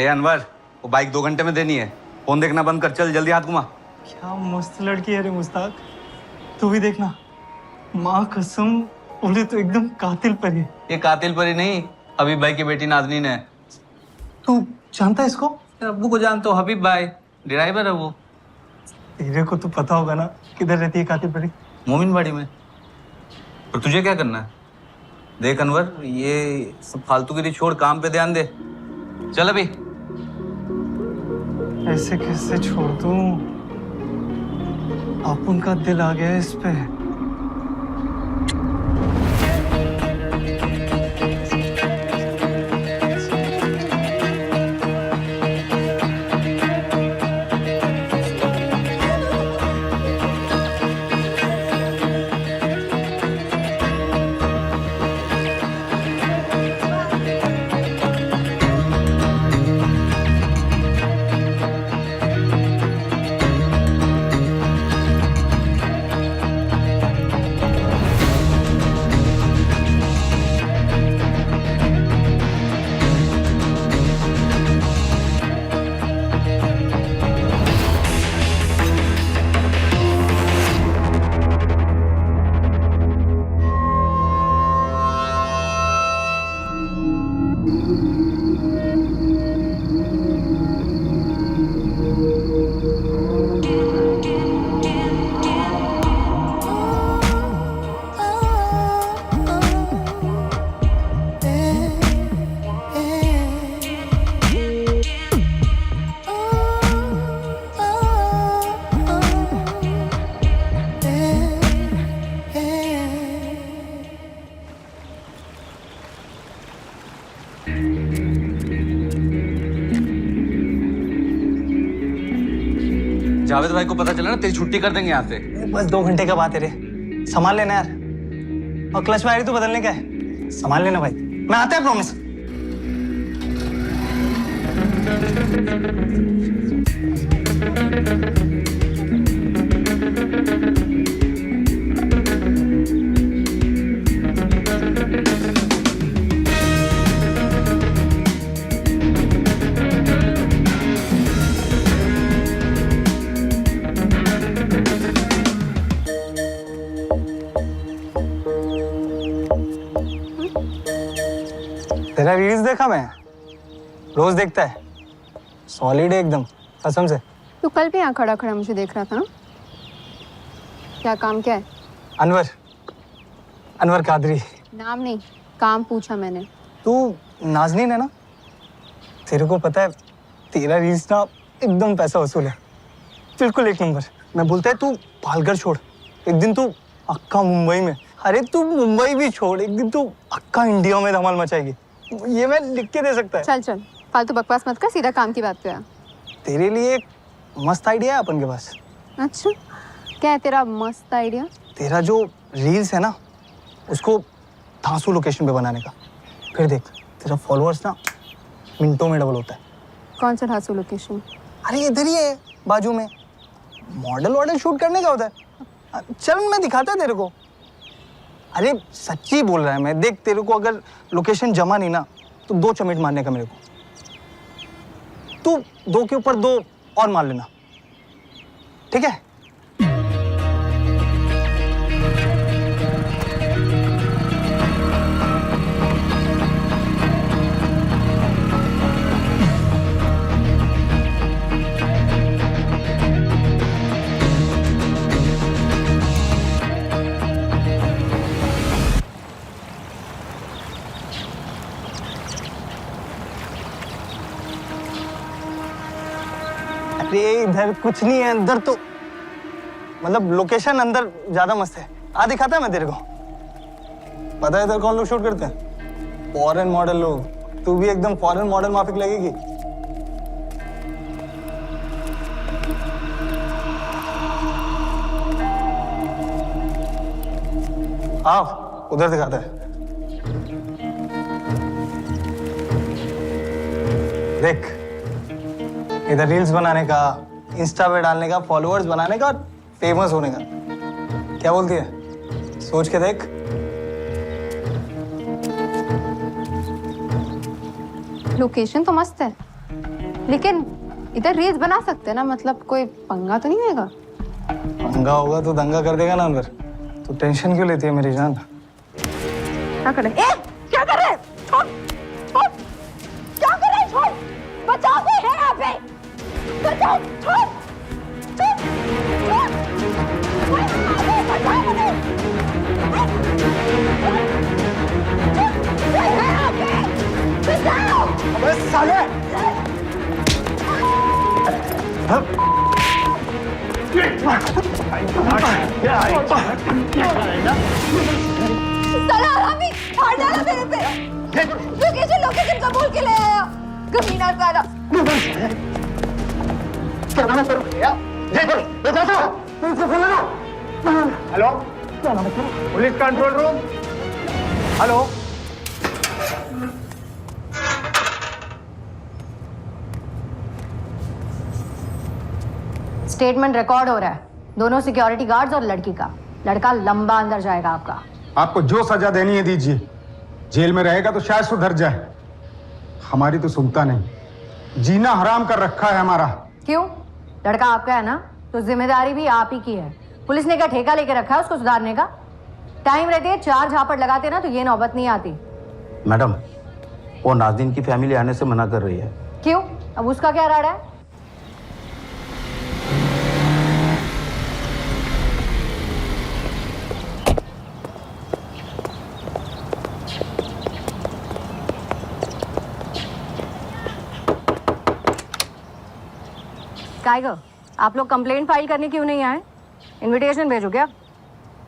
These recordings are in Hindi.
अनवर, वो बाइक 2 घंटे में देनी है। फोन देखना बंद कर, चल जल्दी हाथ घुमा। क्या मस्त लड़की है रे मुस्ताक, तू भी देखना। माँ कसम, बोले तो एकदम कातिल परी। ये कातिल परी नहीं, हबीब भाई की बेटी नाज़नीन है। तू जानता है इसको? अब्बू को जानता हूँ, हबीब भाई ड्राइवर है वो। तेरे को तो पता होगा ना किधर रहती है कातिल परी? मोमिनबाड़ी में। और तुझे क्या करना है? देख अनवर, ये सब फालतूगिरी छोड़, काम पे ध्यान दे। चल अभी। ऐसे कैसे छोड़ दूं? अपन का दिल आ गया है इस पे। जावेद भाई को पता चला ना, तेरी छुट्टी कर देंगे यहाँ से। बस 2 घंटे का बात है रे, संभाल लेना यार। और क्लच वायर तो बदलने का है, संभाल लेना भाई। मैं आता है, प्रॉमिस। तेरा रील्स देखा मैं, रोज देखता है। सॉलिड है एकदम, कसम से। तू कल भी यहाँ खड़ा खड़ा मुझे देख रहा था ना? क्या काम, क्या है? अनवर कादरी। नाम नहीं, काम पूछा मैंने। तू नाज़नीन है ना? तेरे को पता है तेरा रील्स ना एकदम पैसा वसूल है, बिल्कुल 1 नंबर। मैं बोलता है तू पालघर छोड़, एक दिन तू अक्का मुंबई में, अरे तू मुंबई भी छोड़, एक दिन तू अक्का इंडिया में धमाल मचाएगी। ये मैं लिख के दे सकता है। चल चल, फालतू बकवास मत कर, सीधा काम की बात पे आ। तेरे लिए एक मस्त आइडिया है अपन के पास। अच्छा, क्या है तेरा मस्त आइडिया? तेरा जो रील्स है ना, उसको धांसू लोकेशन पे बनाने का। फिर देख, तेरा फॉलोअर्स ना मिनटों में डबल होता है। कौन सा धांसू लोकेशन? अरे इधर ही है बाजू में, मॉडल वॉडल शूट करने का होता है। चल मैं दिखाता है तेरे को। अरे सच्ची बोल रहा है मैं। देख तेरे को अगर लोकेशन जमा नहीं ना तो 2 चमेट मारने का मेरे को। तू 2 के ऊपर 2 और मार लेना, ठीक है? अरे इधर कुछ नहीं है, अंदर तो मतलब लोकेशन अंदर ज्यादा मस्त है। दिखाता है मैं तेरे को। पता है इधर कौन लोग शूट करते हैं? फॉरेन मॉडल लोग। तू भी एकदम फॉरेन मॉडल माफिक लगेगी। आओ उधर दिखाता है। देख इधर रील्स बनाने का, इंस्टा पे डालने का, फॉलोअर्स बनाने का और फेमस होने का। क्या बोलती है? सोच के देख। लोकेशन तो मस्त है, लेकिन इधर रील्स बना सकते हैं ना? मतलब कोई पंगा तो नहीं होगा? पंगा होगा तो दंगा कर देगा ना अंदर। तो टेंशन क्यों लेती है मेरी जान? क्या कर रहे? क्या कर रहे? छोड़, छोड़, क्या कर रहे? छोड़, बचाओ, कोई है यहाँ पे? बचाओ, छोड़, छोड़, छोड़, बचाओ मुझे, कोई है यहाँ पे? बचाओ! अबे साले! साला हरामी, मार डाला मेरे पे। लोकेशन कबूल के ले आया, कमीना साला। Hello, police control room. Hello, statement record हो रहा है, दोनों सिक्योरिटी गार्ड्स और लड़की का। लड़का लंबा अंदर जाएगा आपका। आपको जो सजा देनी है दीजिए। जेल में रहेगा तो शायद सुधर जाए। हमारी तो सुनता नहीं। जीना हराम कर रखा है हमारा। क्यों? लड़का आपका है ना, तो जिम्मेदारी भी आप ही की है। पुलिस ने क्या ठेका लेके रखा है उसको सुधारने का? टाइम रहते है 4 झापड़ लगाते ना तो ये नौबत नहीं आती। मैडम, वो नाज़नीन की फैमिली आने से मना कर रही है। क्यों? अब उसका क्या राड़ा है? टाइगर, आप लोग कंप्लेंट फाइल करने क्यों नहीं आए? इनविटेशन भेजो क्या?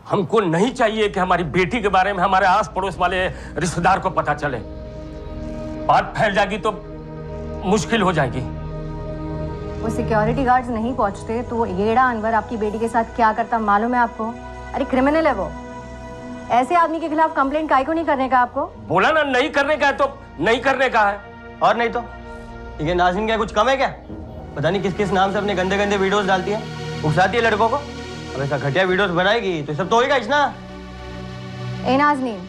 हमको नहीं चाहिए कि हमारी बेटी के बारे में हमारे आस पड़ोस वाले रिश्तेदार को पता चले। बात फैल जाएगी तो मुश्किल हो जाएगी। वो सिक्योरिटी गार्ड्स नहीं पहुंचते तो वो येड़ा अनवर आपकी बेटी के साथ क्या करता मालूम है आपको? अरे क्रिमिनल है वो। ऐसे आदमी के खिलाफ कंप्लेंट काहे को नहीं करने का आपको? बोला ना नहीं करने का है तो नहीं करने का है। और नहीं तो ये नाज़नीन क्या कुछ कम है क्या? पता नहीं किस किस नाम से अपने गंदे गंदे वीडियोस डालती है, उकसाती है लड़कों को। अब ऐसा घटिया वीडियोस बनाएगी तो सब तो होएगा इसना। ए नाज़नीन,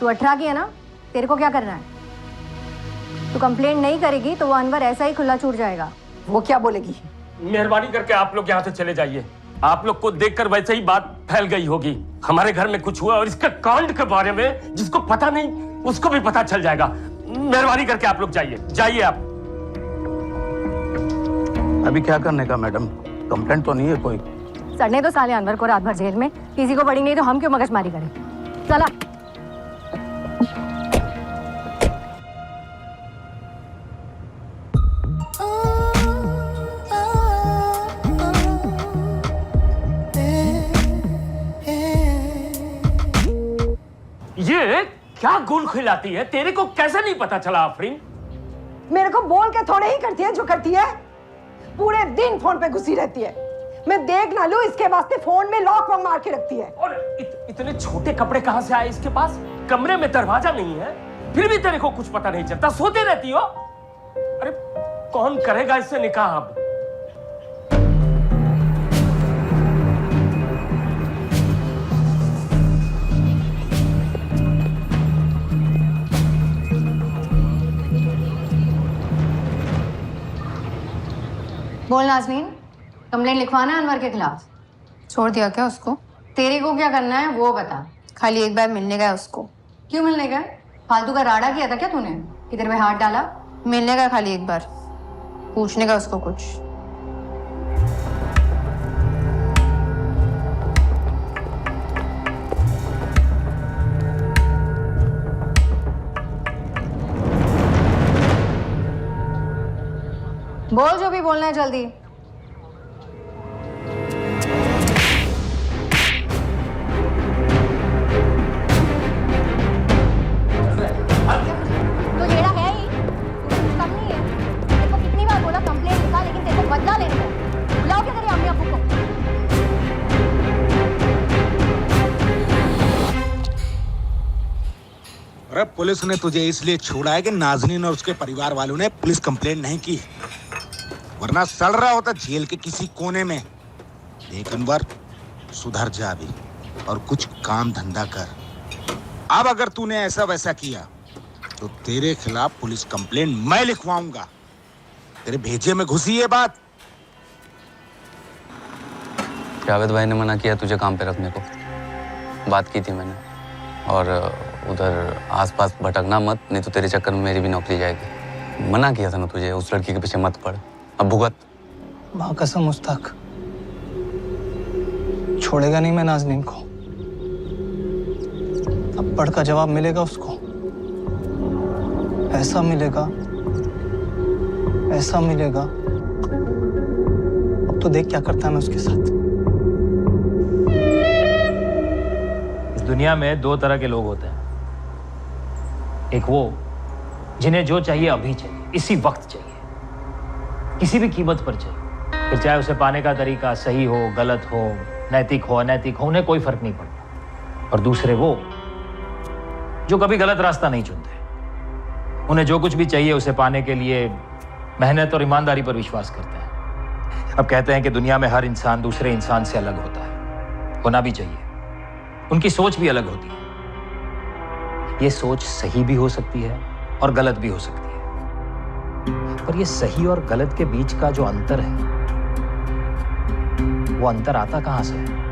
तू 18 की है ना? तेरे को क्या करना है? तू कंप्लेंट नहीं करेगी तो वो अनवर ऐसा ही खुला छूट जाएगा। वो क्या बोलेगी? मेहरबानी करके आप लोग यहाँ से चले जाइए। आप लोग को देखकर वैसे ही बात फैल गई होगी। हमारे घर में कुछ हुआ और इसके कांड के बारे में जिसको पता नहीं उसको भी पता चल जाएगा। मेहरबानी करके आप लोग जाइए, जाइए आप। अभी क्या करने का मैडम? कंप्लेंट तो नहीं है कोई। सड़ने तो साले अनवर को रात भर जेल में, किसी को पड़ी नहीं तो हम क्यों मगजमारी करें? चला। ये क्या गुल खिलाती है? तेरे को कैसे नहीं पता चला आफरीन? मेरे को बोल के थोड़े ही करती है जो करती है। पूरे दिन फोन पे घुसी रहती है। मैं देख ना लूं इसके वास्ते फोन में लॉक वॉक मार के रखती है। और इतने छोटे कपड़े कहां से आए इसके पास? कमरे में दरवाजा नहीं है, फिर भी तेरे को कुछ पता नहीं चलता, सोते रहती हो। अरे कौन करेगा इससे निकाह अब? बोल नाज़नीन, कंप्लेंट लिखवाना है अनवर के खिलाफ? छोड़ दिया क्या उसको? तेरे को क्या करना है वो बता। खाली एक बार मिलने गया उसको। क्यों मिलने गया? फालतू का राड़ा किया था क्या तूने कि तेरे पे हाथ डाला? मिलने गया खाली एक बार, पूछने का उसको कुछ। बोल जो भी बोलना है जल्दी। तो येड़ा है ही, कुछ कम नहीं है। तेरे को कितनी बार बोला कंप्लेंट लिखा, लेकिन तेरे को बदला लेने को। बुलाओ क्या तेरे अम्मी अब्बू को? अरे पुलिस ने तुझे इसलिए छोड़ा है कि नाज़नीन और उसके परिवार वालों ने पुलिस कंप्लेंट नहीं की, वरना सड़ रहा होता जेल के किसी कोने में। देख अनवर, सुधर जा अभी और कुछ काम धंधा कर। अब अगर तूने ऐसा वैसा किया तो तेरे खिलाफ पुलिस कंप्लेंट मैं लिखवाऊंगा। तेरे भेजे में घुसी ये बात। जावेद भाई ने मना किया तुझे काम पे रखने को, बात की थी मैंने। और उधर आसपास भटकना मत, नहीं तो तेरे चक्कर में मेरी भी नौकरी जाएगी। मना किया था ना तुझे, उस लड़की के पीछे मत पड़। अब भुगत। माँ कसम मुस्ताक, छोड़ेगा नहीं मैं नाज़नीन को। अब पढ़ का जवाब मिलेगा उसको, ऐसा मिलेगा, ऐसा मिलेगा। अब तो देख क्या करता है मैं उसके साथ। इस दुनिया में दो तरह के लोग होते हैं। एक वो जिन्हें जो चाहिए अभी चाहिए, इसी वक्त चाहिए, किसी भी कीमत पर चाहिए, फिर चाहे उसे पाने का तरीका सही हो, गलत हो, नैतिक हो, अनैतिक हो, उन्हें कोई फर्क नहीं पड़ता। और दूसरे वो जो कभी गलत रास्ता नहीं चुनते, उन्हें जो कुछ भी चाहिए उसे पाने के लिए मेहनत और ईमानदारी पर विश्वास करते हैं। अब कहते हैं कि दुनिया में हर इंसान दूसरे इंसान से अलग होता है, होना भी चाहिए। उनकी सोच भी अलग होती है। ये सोच सही भी हो सकती है और गलत भी हो सकती है, पर ये सही और गलत के बीच का जो अंतर है, वो अंतर आता कहां से है?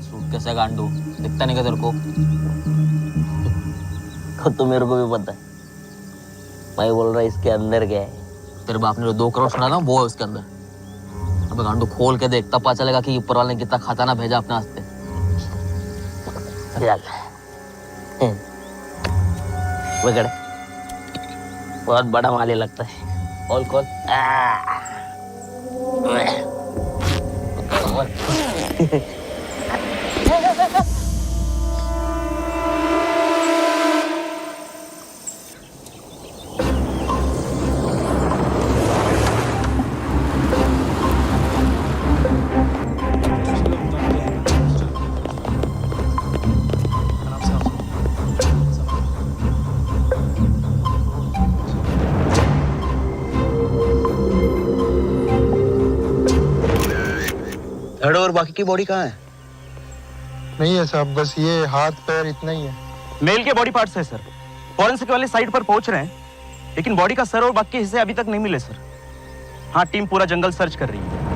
सूट कैसा गांडू दिखता नहीं क्या तेरे को? तो मेरे को भी पता है। मैं बोल रहा इसके अंदर क्या है। तेरे बाप ने जो 2 करोड़ सुना ना, वो है उसके अंदर। अब गांडू खोल के देख, तब पता चलेगा कि ऊपर वाले ने कितना खजाना भेजा अपने वास्ते। वगैरह बहुत बड़ा माली लगता है। खोल खोल। धड़ और बाकी की बॉडी कहाँ है? नहीं है साहब, बस ये हाथ पैर इतना ही है। मेल के बॉडी पार्ट्स है सर। फॉरेंसिक वाले साइट पर पहुंच रहे हैं, लेकिन बॉडी का सर और बाकी के हिस्से अभी तक नहीं मिले सर। हाँ, टीम पूरा जंगल सर्च कर रही है।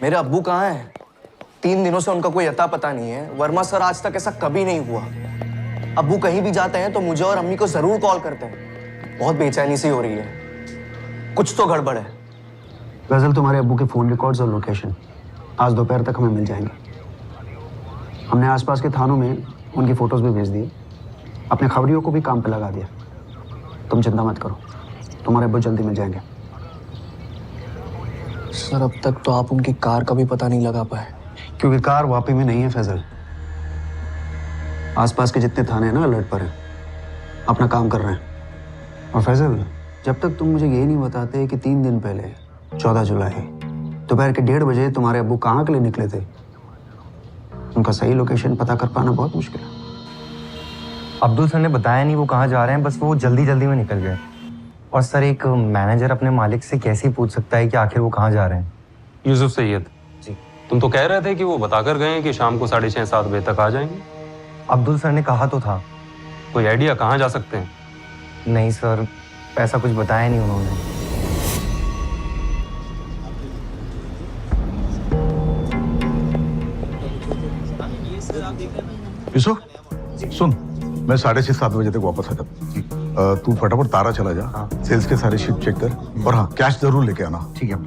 मेरे अब्बू कहाँ हैं? 3 दिनों से उनका कोई अता पता नहीं है। वर्मा सर आज तक ऐसा कभी नहीं हुआ। अब्बू कहीं भी जाते हैं तो मुझे और अम्मी को जरूर कॉल करते हैं। बहुत बेचैनी सी हो रही है, कुछ तो गड़बड़ है। गजल, तुम्हारे अब्बू के फोन रिकॉर्ड्स और लोकेशन आज दोपहर तक हमें मिल जाएंगे। हमने आसपास के थानों में उनकी फोटोज भी भेज दिए, अपने खबरियों को भी काम पे लगा दिया। तुम चिंता मत करो, तुम्हारे अब्बू जल्दी मिल जाएंगे। सर अब तक तो आप उनकी कार का भी पता नहीं लगा पाए। क्योंकि कार वापी में नहीं है फैजल। आसपास के जितने थाने हैं ना अलर्ट पर हैं, अपना काम कर रहे हैं। और फैजल, जब तक तुम मुझे ये नहीं बताते कि 3 दिन पहले 14 जुलाई दोपहर के 1:30 बजे तुम्हारे अब्बू कहाँ के लिए निकले थे, उनका सही लोकेशन पता कर पाना बहुत मुश्किल है। अब्दुल सर ने बताया नहीं वो कहाँ जा रहे हैं, बस वो जल्दी जल्दी में निकल गए। और सर एक मैनेजर अपने मालिक से कैसे पूछ सकता है कि आखिर वो कहाँ जा रहे हैं? यूसुफ सैयद जी, तुम तो कह रहे थे कि वो बताकर गए हैं कि शाम को 6:30-7 बजे तक आ जाएंगे। अब्दुल सर ने कहा तो था। कोई आइडिया कहाँ जा सकते हैं? नहीं सर, ऐसा कुछ बताया नहीं उन्होंने। यूसुफ सुन, मैं 6:30-7 बजे तक वापस आ जाता। तू फटाफट तारा चला जा। हाँ। सेल्स के सारे शीट चेक कर और हाँ कैश जरूर लेके आना। ठीक है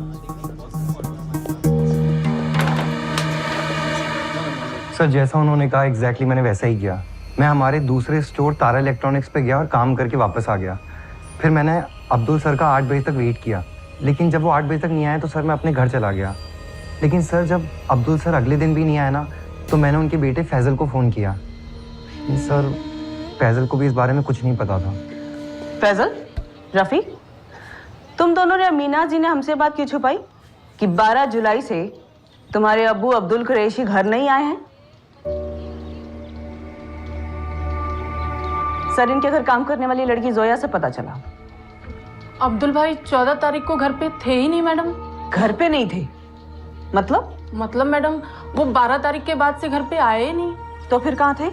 सर, जैसा उन्होंने कहा एग्जैक्टली मैंने वैसा ही किया। मैं हमारे दूसरे स्टोर तारा इलेक्ट्रॉनिक्स पे गया और काम करके वापस आ गया। फिर मैंने अब्दुल सर का 8 बजे तक वेट किया, लेकिन जब वो 8 बजे तक नहीं आए तो सर मैं अपने घर चला गया। लेकिन सर जब अब्दुल सर अगले दिन भी नहीं आए ना, तो मैंने उनके बेटे फैजल को फ़ोन किया। सर फैजल को भी इस बारे में कुछ नहीं पता था। फैजल, रफ़ीक, तुम दोनों ने, अमीना जी ने हमसे बात क्यों छुपाई कि 12 जुलाई से तुम्हारे अब्बू अब्दुल कुरैशी घर नहीं आए हैं? सर इनके घर काम करने वाली लड़की जोया से पता चला। अब्दुल भाई 14 तारीख को घर पे थे ही नहीं मैडम। घर पे नहीं थे? मतलब मैडम वो 12 तारीख के बाद से घर पे आए ही नहीं। तो फिर कहाँ थे?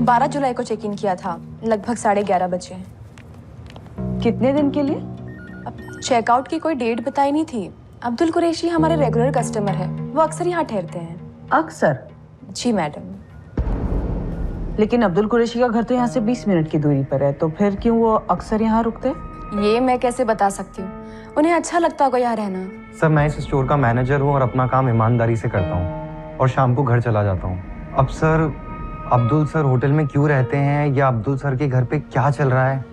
बारह जुलाई को चेक इन किया था, लगभग 11:30 बजे। कितने दिन के लिए? अब चेकआउट की कोई डेट बताई नहीं थी। अब्दुल कुरैशी हमारे रेगुलर कस्टमर है, वो अक्सर यहाँ ठहरते हैं। अक्सर? जी मैडम। लेकिन अब्दुल कुरैशी का घर तो यहाँ से 20 मिनट की दूरी पर है, तो फिर क्यों वो अक्सर यहाँ रुकते? ये मैं कैसे बता सकती हूँ, उन्हें अच्छा लगता होगा यहाँ रहना। सर मैं इस स्टोर का मैनेजर हूँ और अपना काम ईमानदारी से करता हूँ और शाम को घर चला जाता हूँ। अब सर अब्दुल सर होटल में क्यों रहते हैं या अब्दुल सर के घर पे क्या चल रहा है,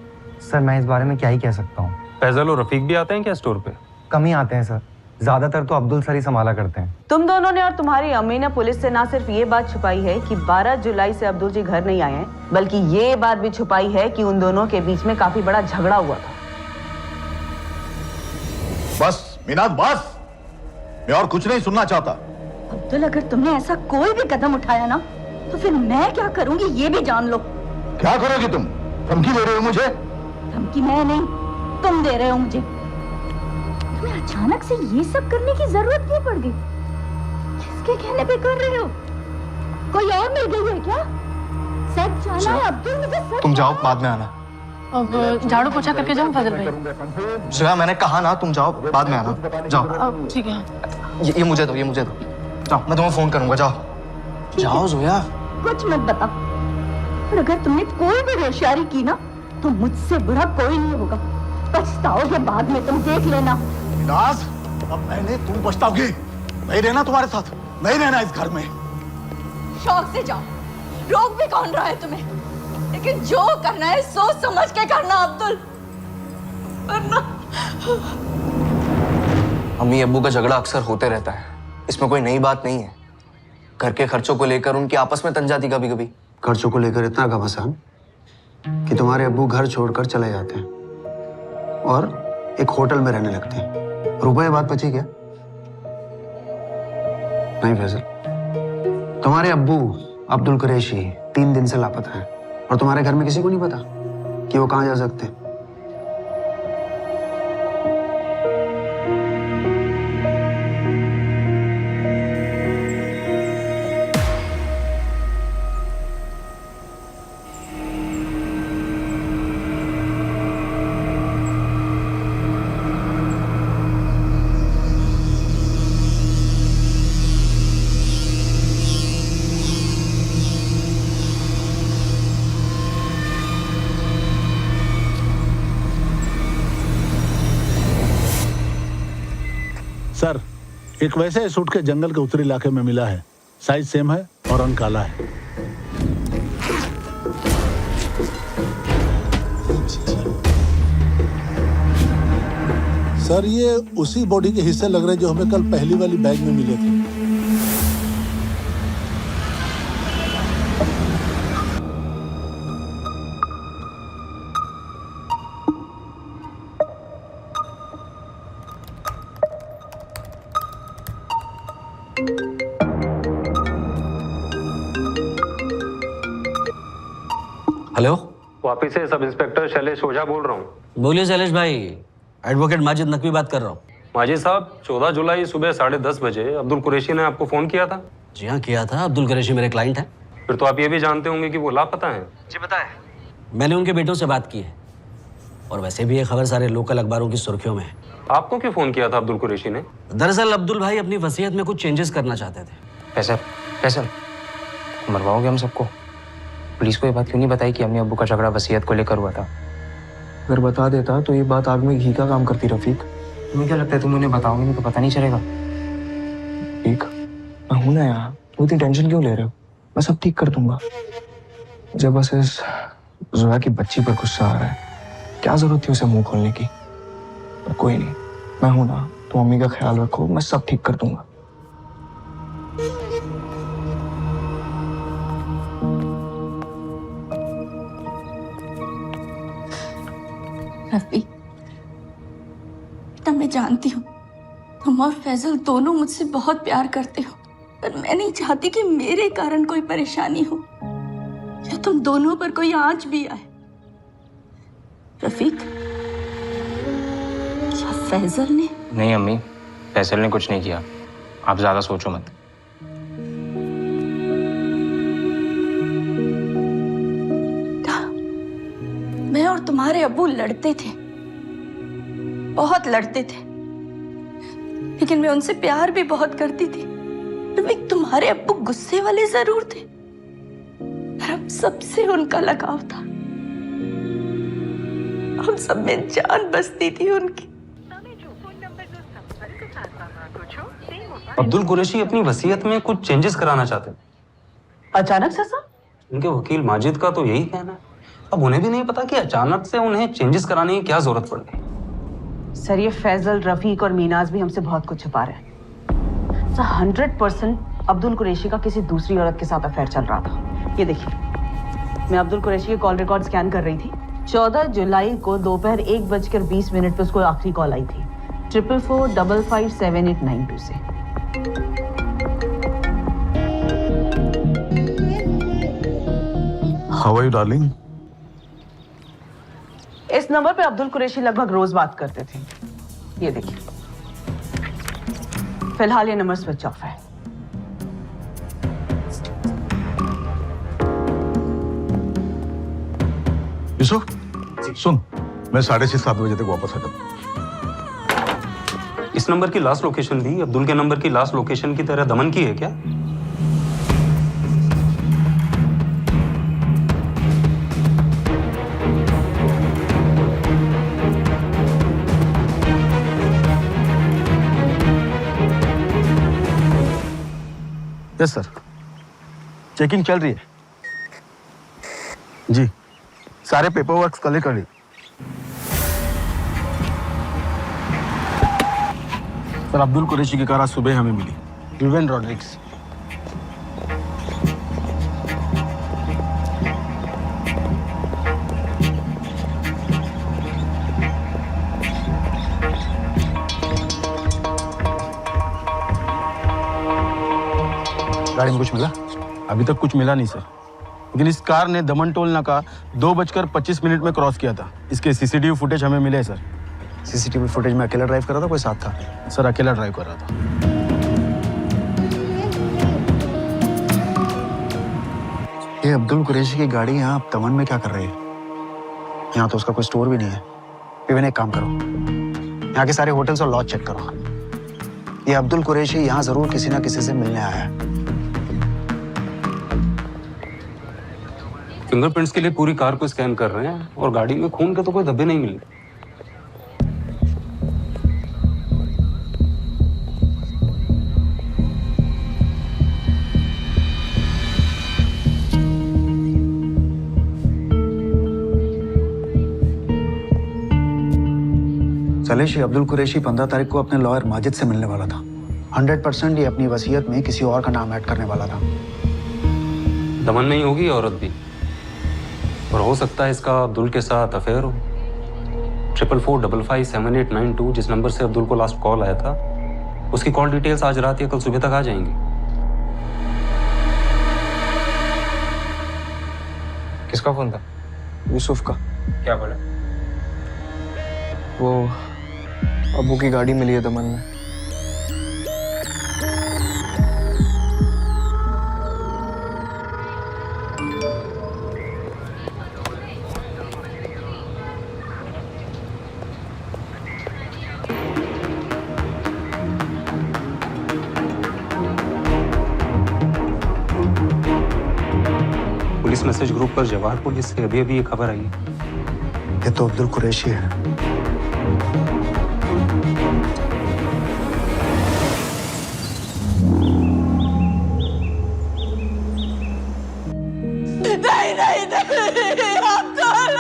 सर मैं इस बारे में क्या ही कह सकता हूँ। फैजल और रफीक भी आते हैं क्या स्टोर पे? कम ही आते हैं सर, ज्यादातर तो अब्दुल सर ही संभाला करते हैं। तुम दोनों ने और तुम्हारी अम्मी ने पुलिस से ना सिर्फ ये बात छुपाई है कि 12 जुलाई से अब्दुल जी घर नहीं आए हैं, बल्कि ये बात भी छुपाई है कि उन दोनों के बीच में काफी बड़ा झगड़ा हुआ था। बस मीनाज बस, मैं और कुछ नहीं सुनना चाहता। अब्दुल अगर तुमने ऐसा कोई भी कदम उठाया ना, तो फिर मैं क्या करूंगी ये भी जान लो। क्या करोगी तुम? धमकी दे रहे हो मुझे? धमकी मैं नहीं, तुम दे रहे हो मुझे। तुम्हें अचानक से ये सब करने की जरूरत क्यों पड़ गई? किसके कहने पे कर रहे हो? कोई और मिल गई है क्या? सच जाना है अब्दुल, मुझे सच। तुम जाओ, बाद में आना। अब झाड़ू पोछा करके जाऊं फजल भाई? श्रेया मैंने कहा ना, तुम जाओ, बाद में आना। जाओ। ठीक है। ये मुझे दो, ये मुझे दो। जाओ, मैं तुम्हें फोन करूंगा। जाओ जाओ जोया। कुछ मत बता, और अगर तुमने कोई भी होशियारी की ना, तो मुझसे बुरा कोई नहीं होगा। पछताओगे बाद में, तुम देख लेना। मीनाज, अब मैंने, तुम पछताओगी। नहीं रहना तुम्हारे साथ, नहीं रहना इस घर में। शौक से जाओ, रोक भी कौन रहा है तुम्हें? लेकिन जो करना है सोच समझ के करना अब्दुल, वरना। अम्मी अब्बू का झगड़ा अक्सर होते रहता है, इसमें कोई नई बात नहीं है। घर के खर्चों को लेकर उनकी आपस में तन जाती कभी कभी। खर्चों को लेकर इतना घमासान कि तुम्हारे अब्बू घर छोड़कर चले जाते हैं और एक होटल में रहने लगते हैं। रुपए बात बची क्या? नहीं फैजल, तुम्हारे अब्बू अब्दुल कुरैशी 3 दिन से लापता हैं और तुम्हारे घर में किसी को नहीं पता कि वो कहाँ जा सकते हैं। सर, एक वैसे सूट के जंगल के उत्तरी इलाके में मिला है। साइज सेम है और रंग काला है। सर ये उसी बॉडी के हिस्से लग रहे हैं जो हमें कल पहली वाली बैग में मिले थे। हेलो, वापिस से सब इंस्पेक्टर शैलेश ओझा बोल रहा हूँ। बोलिए शैलेश भाई, एडवोकेट माजिद नकवी बात कर रहा हूँ। माजिद साहब, 14 जुलाई सुबह 10:30 बजे अब्दुल कुरैशी ने आपको फोन किया था? जी हाँ, किया था। अब्दुल कुरैशी मेरे क्लाइंट हैं। फिर तो आप ये भी जानते होंगे कि वो लापता हैं। जी बताएं। मैंने उनके बेटों से बात की है और वैसे भी ये खबर सारे लोकल अखबारों की सुर्खियों में है। आपको क्यों फोन किया था अब्दुल कुरैशी ने? दरअसल अब्दुल भाई अपनी वसीयत में कुछ चेंजेस करना चाहते थे। फैसल, मरवाओगे हम सबको? पुलिस को ये बात क्यों नहीं बताई कि अम्मी अब्बू का झगड़ा वसीयत को लेकर हुआ था? अगर बता देता तो ये बात आग में घी का काम करती रफीक। तुम्हें क्या लगता है तुम उन्हें बताओगे नहीं तो पता नहीं चलेगा? ठीक, मैं हूं ना यहाँ, तुम इतनी टेंशन क्यों ले रहे हो? मैं सब ठीक कर दूंगा। मुझे बस इस जोया की बच्ची पर गुस्सा आ रहा है। क्या जरूरत थी उसे मुंह खोलने की? पर कोई नहीं, मैं हूं ना, तुम मम्मी का ख्याल रखो, मैं सब ठीक कर दूंगा। रफी, बेटा मैं जानती हूँ तुम और फैजल दोनों मुझसे बहुत प्यार करते हो, पर मैं नहीं चाहती कि मेरे कारण कोई परेशानी हो या तुम दोनों पर कोई आंच भी आए। रफीक, क्या फैजल ने? नहीं अम्मी, फैसल ने कुछ नहीं किया, आप ज्यादा सोचो मत। मैं और तुम्हारे अब्बू लड़ते थे, बहुत लड़ते थे, लेकिन मैं उनसे प्यार भी बहुत करती थी। रफीक, तुम्हारे अब्बू गुस्से वाले जरूर थे, पर अब सबसे उनका लगाव था। हम सब में जान बसती थी उनकी। अब्दुल कुरैशी अपनी वसीयत में कुछ चेंजेस कराना चाहते हैं। अचानक से सर? उनके वकील माजिद का तो यही कहना है। अब उन्हें भी नहीं पता कि अचानक से उन्हें चेंजेस कराने की क्या जरूरत पड़ गई। सर ये फैजल, रफीक और मीनाज भी हमसे बहुत कुछ छुपा रहे हैं। सर 100% अब्दुल कुरैशी का किसी दूसरी औरत के साथ अफेयर चल रहा था। ये देखिए, मैं अब्दुल कुरैशी के कॉल रिकॉर्ड स्कैन कर रही थी। 14 जुलाई को दोपहर 1:20 पे उसको आखिरी कॉल आई थी 44455789 से। How are you darling? इस नंबर पे अब्दुल कुरैशी लगभग रोज बात करते थे। ये देखिए, फिलहाल ये नंबर स्विच ऑफ है। यूसुफ, सुन, मैं 6:30-7 बजे तक वापस आ जाऊंगा। इस नंबर की लास्ट लोकेशन भी अब्दुल के नंबर की लास्ट लोकेशन की तरह दमन की है क्या? यस सर, चेकिंग चल रही है जी। सारे पेपर वर्क कल कर ली। सर अब्दुल कुरैशी की कार आज सुबह हमें मिली, विवेन रॉड्रिक्स। गाड़ी में कुछ मिला? अभी तक कुछ मिला नहीं सर, लेकिन इस कार ने दमन टोल नाका 2:25 में क्रॉस किया था। इसके सीसीटीवी फुटेज हमें मिले सर। सीसीटीवी फुटेज में अकेला ड्राइव कर रहा था, कोई साथ था? सर अकेला ड्राइव कर रहा था। ये अब्दुल कुरैशी की गाड़ी यहाँ दमन में क्या कर रही है? यहाँ तो उसका कोई स्टोर भी नहीं है। विवेन एक काम करो, यहाँ के सारे होटल्स और लॉज चेक करो। ये अब्दुल कुरैशी यहाँ जरूर किसी ना किसी से मिलने आया है। फिंगरप्रिंट्स के लिए पूरी कार को स्कैन कर रहे हैं और गाड़ी में खून के तो कोई धब्बे नहीं मिल रहे। कलेश, ये अब्दुल कुरैशी 15 तारीख को अपने लॉयर माजिद से मिलने वाला था। 100% ये अपनी वसीयत में किसी और का नाम ऐड करने वाला था। दमन में ही होगी औरत भी, और हो सकता है इसका अब्दुल के साथ अफेयर हो। 44455892 जिस नंबर से अब्दुल को लास्ट कॉल आया था, उसकी कॉल डिटेल्स आज रात या कल सुबह तक आ जाएंगी। किसका फोन था? यूसुफ का। क्या बोला? वो अबू की गाड़ी मिली है दमन में। पुलिस मैसेज ग्रुप पर जवाहर पुलिस से अभी ये खबर आई है। ये तो अब्दुल कुरैशी है। नहीं नहीं नहीं अब्दुल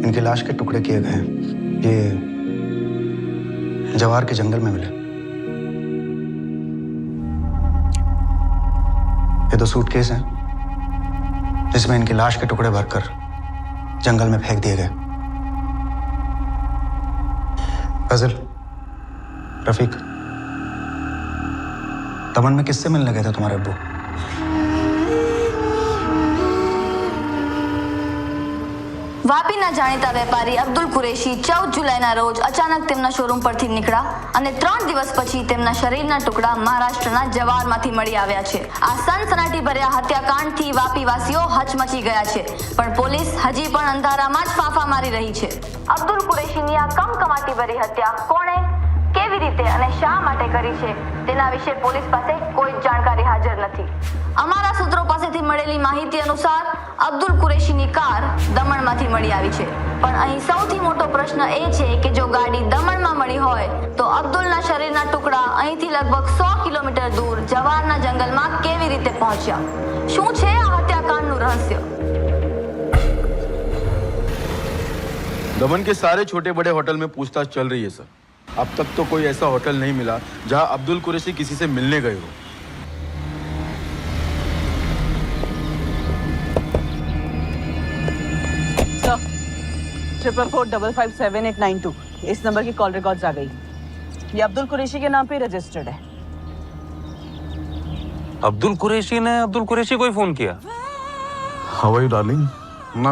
इनकी लाश के टुकड़े किए गए हैं। ये जवार के जंगल में मिले। ये 2 सूटकेस हैं जिसमें इनकी लाश के टुकड़े भरकर जंगल में फेंक दिए गए। फजल, रफीक, दमन में किससे मिलने गए थे तुम्हारे अब्बू? વાપીના જાણીતા વેપારી અબ્દુલ કુરેશી 14 જુલાઈના રોજ અચાનક તેમના શોરૂમ પરથી નીકળ્યા અને 3 દિવસ પછી તેમના શરીરના ટુકડા મહારાષ્ટ્રના જવારમાંથી મળી આવ્યા છે। આ સનસનાટીભર્યા હત્યાકાંડથી વાપીવાસીઓ હચમચી ગયા છે, પણ પોલીસ હજી પણ અંધારામાં જ ફાંફા મારી રહી છે। અબ્દુલ કુરેશીની આ કમકમાટીભરી હત્યા કોણે, કેવી રીતે અને શા માટે કરી છે તેના વિશે પોલીસ પાસે કોઈ જ જાણકારી હાજર નથી। અમારા સૂત્રો પાસેથી મળેલી માહિતી અનુસાર અબ્દુલ કુરેશીની કાર દમણમાંથી મળી આવી છે, પણ અહીં સૌથી મોટો પ્રશ્ન એ છે કે જો ગાડી દમણમાં મળી હોય તો અબ્દુલના શરીરના ટુકડા અહીંથી લગભગ 100 કિલોમીટર દૂર જવારના જંગલમાં કેવી રીતે પહોંચ્યા? શું છે આ હત્યાકાંડનું રહસ્ય? दमन के सारे छोटे बड़े होटल में पूछताछ चल रही है सर। अब तक तो कोई ऐसा होटल नहीं मिला जहां अब्दुल कुरैशी किसी से मिलने गए हो। सर, 44455892 इस नंबर की कॉल रिकॉर्ड्स आ गई। ये अब्दुल कुरैशी के नाम पे रजिस्टर्ड है। अब्दुल कुरैशी ने अब्दुल कुरैशी को ही फोन किया? How are you darling? ना,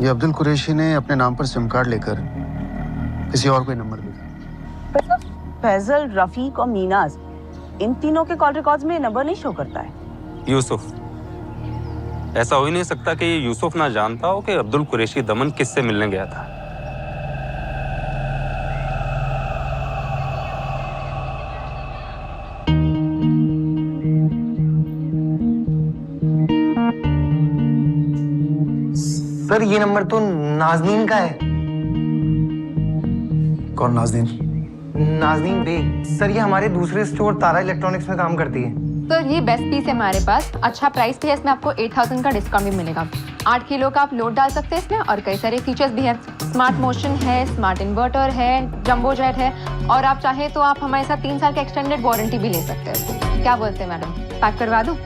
ये अब्दुल कुरैशी ने अपने नाम पर सिम कार्ड लेकर किसी और को नंबर दिया। फैजल, रफीक और मीनाज, इन तीनों के कॉल रिकॉर्ड्स में नंबर नहीं शो करता है। यूसुफ, ऐसा हो ही नहीं सकता कि ये यूसुफ ना जानता हो कि अब्दुल कुरैशी दमन किससे मिलने गया था। सर, ये नंबर तो नाजनीन का है। कौन नाजनीन? नाजनीन बे। सर, ये हमारे दूसरे स्टोर तारा इलेक्ट्रॉनिक्स में काम करती है। तो ये बेस्ट पीस है हमारे पास, अच्छा प्राइस भी है, इसमें आपको 8000 का डिस्काउंट भी मिलेगा। 8 किलो का आप लोड डाल सकते हैं इसमें, और कई सारे फीचर्स भी हैं। स्मार्ट मोशन है, स्मार्ट इन्वर्टर है, जंबो जेट है, और आप चाहें तो आप हमारे साथ 3 साल का एक्सटेंडेड वारंटी भी ले सकते हैं। क्या बोलते हैं मैडम, पैक करवा दूं?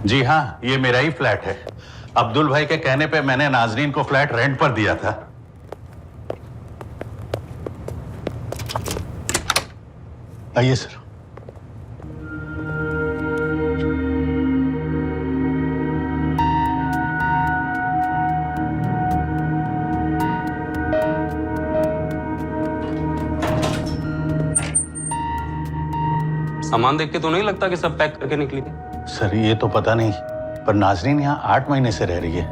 जी हाँ, ये मेरा ही फ्लैट है। अब्दुल भाई के कहने पे मैंने नाजरीन को फ्लैट रेंट पर दिया था। आइए सर। सामान देख के तो नहीं लगता कि सब पैक करके निकली थी। सर ये तो पता नहीं, पर नाजरीन यहाँ 8 महीने से रह रही है।